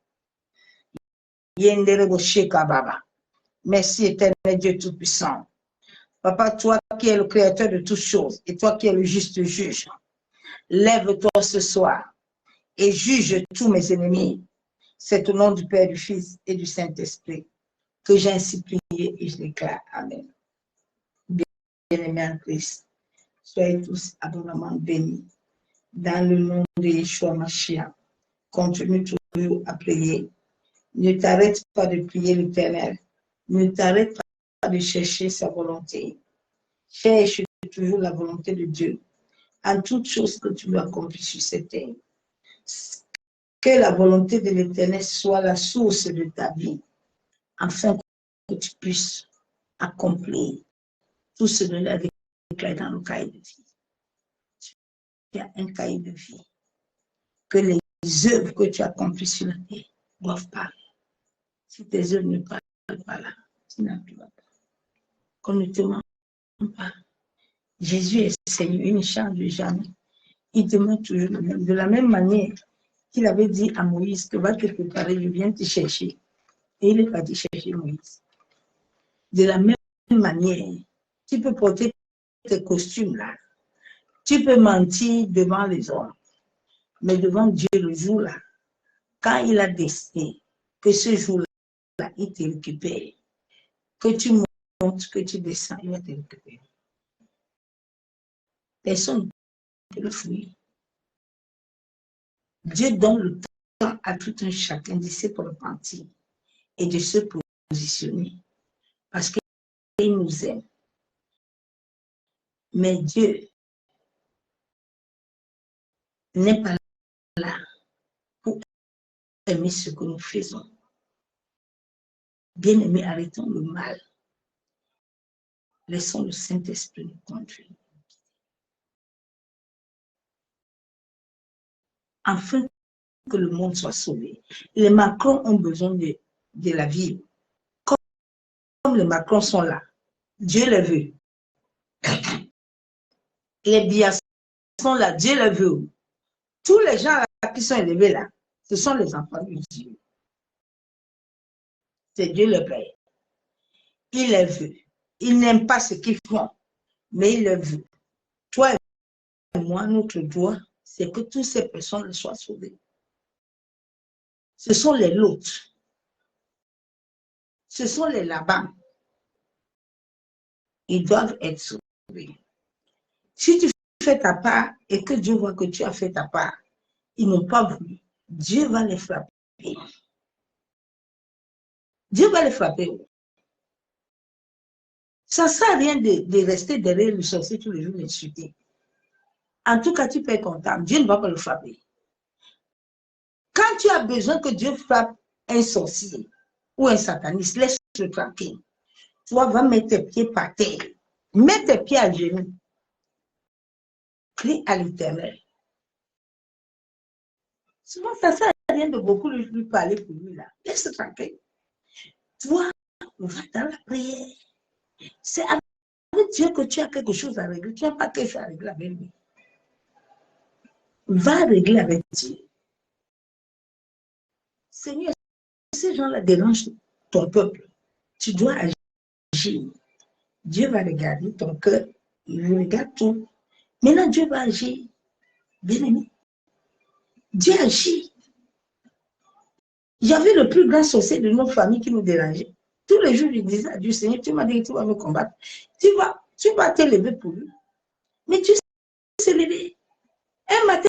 Speaker 1: Merci éternel Dieu Tout-Puissant. Papa, toi qui es le créateur de toutes choses et toi qui es le juste juge, lève-toi ce soir et juge tous mes ennemis. C'est au nom du Père, du Fils et du Saint-Esprit que j'ai ainsi prié et je déclare. Amen. Bien-aimés en Christ, soyez tous abondamment bénis. Dans le nom de Yeshua Mashiach, continue toujours à prier. Ne t'arrête pas de prier l'Éternel. Ne t'arrête pas de chercher sa volonté. Cherche toujours la volonté de Dieu en toutes choses que tu veux accomplir sur cette terre. Que la volonté de l'Éternel soit la source de ta vie, afin que tu puisses accomplir tout ce que tu as déclaré dans le cahier de vie. Tu as un cahier de vie. Que les œuvres que tu accomplis sur la terre doivent parler. Si tes œuvres ne parlent pas là, tu n'as plus pas. Qu'on ne te ment pas. Jésus est Seigneur, il ne change jamais. Il demeure toujours le même. De la même manière qu'il avait dit à Moïse que va te préparer, je viens te chercher. Et il est parti chercher Moïse. De la même manière, tu peux porter tes costumes là. Tu peux mentir devant les hommes. Mais devant Dieu, le jour-là, quand il a décidé que ce jour-là, il te récupère, que tu montes, que tu descends, il va te récupérer. Personne ne peut le fuir. Dieu donne le temps à tout un chacun de se repentir et de se positionner parce qu'il nous aime. Mais Dieu n'est pas là pour aimer ce que nous faisons. Bien-aimés, arrêtons le mal. Laissons le Saint-Esprit nous conduire. Afin que le monde soit sauvé. Les Macrons ont besoin de la vie. Comme les Macrons sont là, Dieu les veut. Les Bias sont là, Dieu les veut. Tous les gens là qui sont élevés là, ce sont les enfants de Dieu. C'est Dieu le Père. Il les veut. Il n'aime pas ce qu'ils font, mais il les veut. Toi et moi, notre droit, c'est que toutes ces personnes soient sauvées. Ce sont les Lot. Ce sont les Laban. Ils doivent être sauvés. Si tu fais ta part et que Dieu voit que tu as fait ta part, ils n'ont pas voulu. Dieu va les frapper. Dieu va les frapper. Ça ne sert à rien de rester derrière le sorcier tous les jours et l'insulter. En tout cas, tu peux être content. Dieu ne va pas le frapper. Quand tu as besoin que Dieu frappe un sorcier ou un sataniste, laisse-le tranquille. Toi, va mettre tes pieds par terre. Mets tes pieds à genoux. Crie à l'Éternel. Souvent, ça ne sert à rien de beaucoup lui parler pour lui là. Laisse-le tranquille. Toi, va dans la prière. C'est avec Dieu que tu as quelque chose à régler. Tu n'as pas quelque chose à régler avec lui. Va régler avec Dieu. Seigneur, ces gens-là dérangent ton peuple. Tu dois agir. Dieu va regarder ton cœur. Il regarde tout. Maintenant, Dieu va agir. Bien-aimé. Dieu agit. J'avais le plus grand sorcier de notre famille qui nous dérangeait. Tous les jours, je disais à Dieu, Seigneur, tu m'as dit que tu vas me combattre. Tu vas te lever pour lui. Mais Dieu s'est levé. Un matin,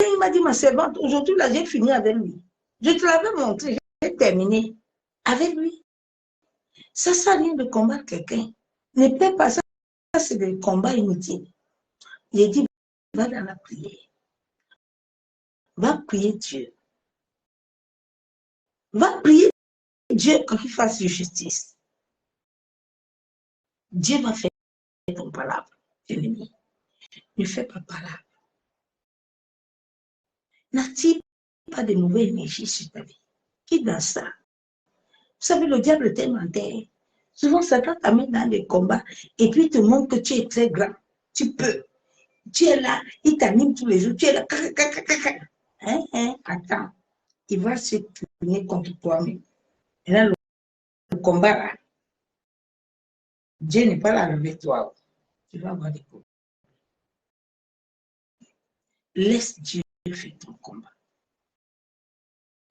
Speaker 1: il m'a dit, ma servante, aujourd'hui, là, j'ai fini avec lui. Je te l'avais montré, j'ai terminé avec lui. Ça ne sert à rien de combattre quelqu'un. Ne perds pas ça, c'est des combats inutiles. Il dit, Va dans la prière. Va prier Dieu. Va prier Dieu quand il fasse justice. Dieu va faire ton palabre, ennemi. Ne fais pas palabre. N'attire pas de mauvaises énergies sur ta vie. Qui dans ça? Vous savez, le diable est tellement terre. Souvent, Satan t'amène dans des combats et puis il te montre que tu es très grand. Tu peux. Tu es là, il t'anime tous les jours. Tu es là. Attends. Il va se tourner contre toi-même. Et là, le combat, là, Dieu n'est pas là avec toi. Tu vas avoir des coups. Laisse Dieu faire ton combat.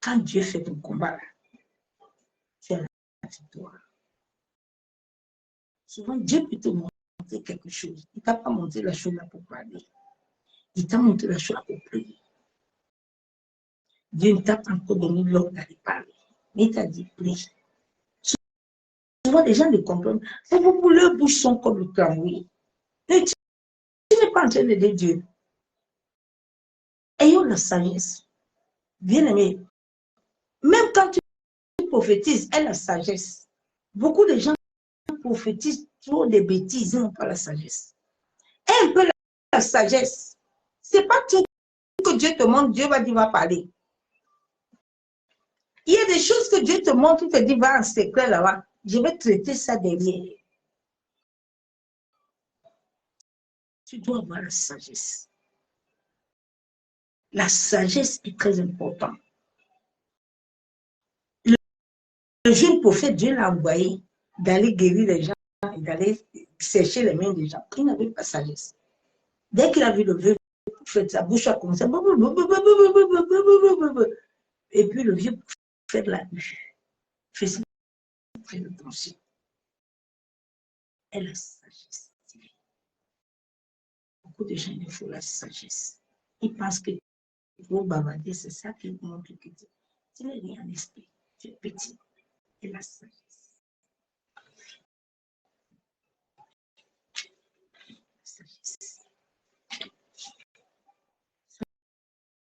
Speaker 1: Quand Dieu fait ton combat, là, tu as la victoire. Souvent, Dieu peut te montrer quelque chose. Il ne t'a pas montré la chose là pour parler. Il t'a montré la chose là pour prier. Dieu ne t'a pas encore donné l'ordre d'aller parler. Mais il t'a dit, prie. Souvent, les gens ne comprennent pas. C'est pour leurs bouches sont comme le cambouis. Tu n'es pas en train d'aider Dieu. Ayons la sagesse. Bien aimé. Même quand tu prophétises, aie la sagesse. Beaucoup de gens prophétisent trop de bêtises, ils n'ont pas la sagesse. Aie un peu la sagesse. Ce n'est pas tout que Dieu te montre, Dieu va dire, va parler. Il y a des choses que Dieu te montre, il te dit, va en secret là-bas. Je vais traiter ça derrière. Tu dois avoir la sagesse. La sagesse est très importante. Le jeune prophète, Dieu l'a envoyé d'aller guérir les gens et d'aller sécher les mains des gens. Il n'avait pas de sagesse. Dès qu'il a vu le vieux prophète, sa bouche a commencé à... Et puis le vieux prophète l'a eu. Fais très attention. Et la sagesse. Beaucoup de gens, il faut la sagesse. Ils pensent que pour bavarder, c'est ça qui montre que tu n'es rien en esprit. Tu es petit. Et la sagesse. La sagesse.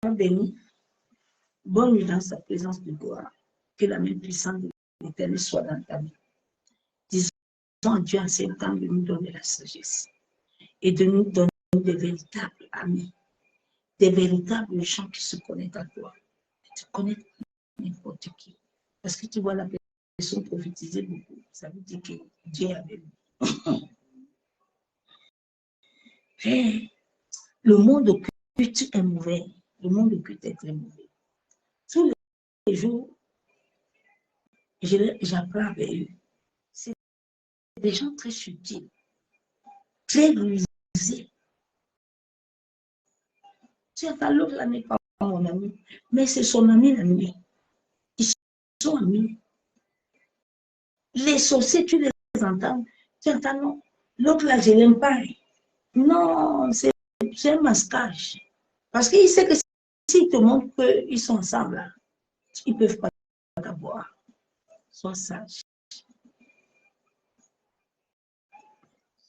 Speaker 1: Sois béni. Bonne nuit dans sa présence de gloire. Que la main puissante de l'Éternel soit dans ta vie. Disons à Dieu en ces temps de nous donner la sagesse et de nous donner des véritables amis, des véritables gens qui se connaissent à toi. Tu connais n'importe qui. Parce que tu vois la personne prophétiser beaucoup. Ça veut dire que Dieu est avec lui. Hey, le monde occulte est mauvais. Le monde occulte est très mauvais. Tous les jours, j'apprends avec eux. C'est des gens très subtils, très rusés. Tu attends, l'autre là n'est pas mon ami, mais c'est son ami la nuit. Ils sont amis. Les sorciers, tu les entends. Tu entends, non. L'autre là, je ne l'aime pas. Non, c'est un masquage. Parce qu'il sait que s'ils te montrent qu'ils sont ensemble, là, ils ne peuvent pas t'avoir. Sois sage.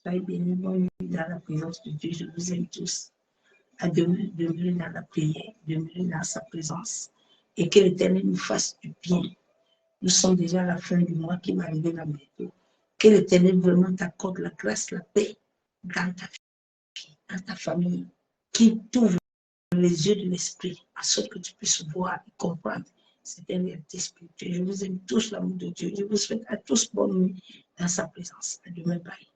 Speaker 1: Soyez bénis, bonne nuit dans la présence de Dieu. Je vous aime tous. À demeurer dans la prière, demeurer dans sa présence. Et que l'Éternel nous fasse du bien. Nous sommes déjà à la fin du mois qui va arriver là bientôt. Que l'Éternel vraiment t'accorde la grâce, la paix dans ta vie, dans ta famille. Qu'il t'ouvre les yeux de l'esprit, à sorte que tu puisses voir et comprendre cette réalité spirituelle. Je vous aime tous, l'amour de Dieu. Je vous souhaite à tous bonne nuit dans sa présence. À demain, bye.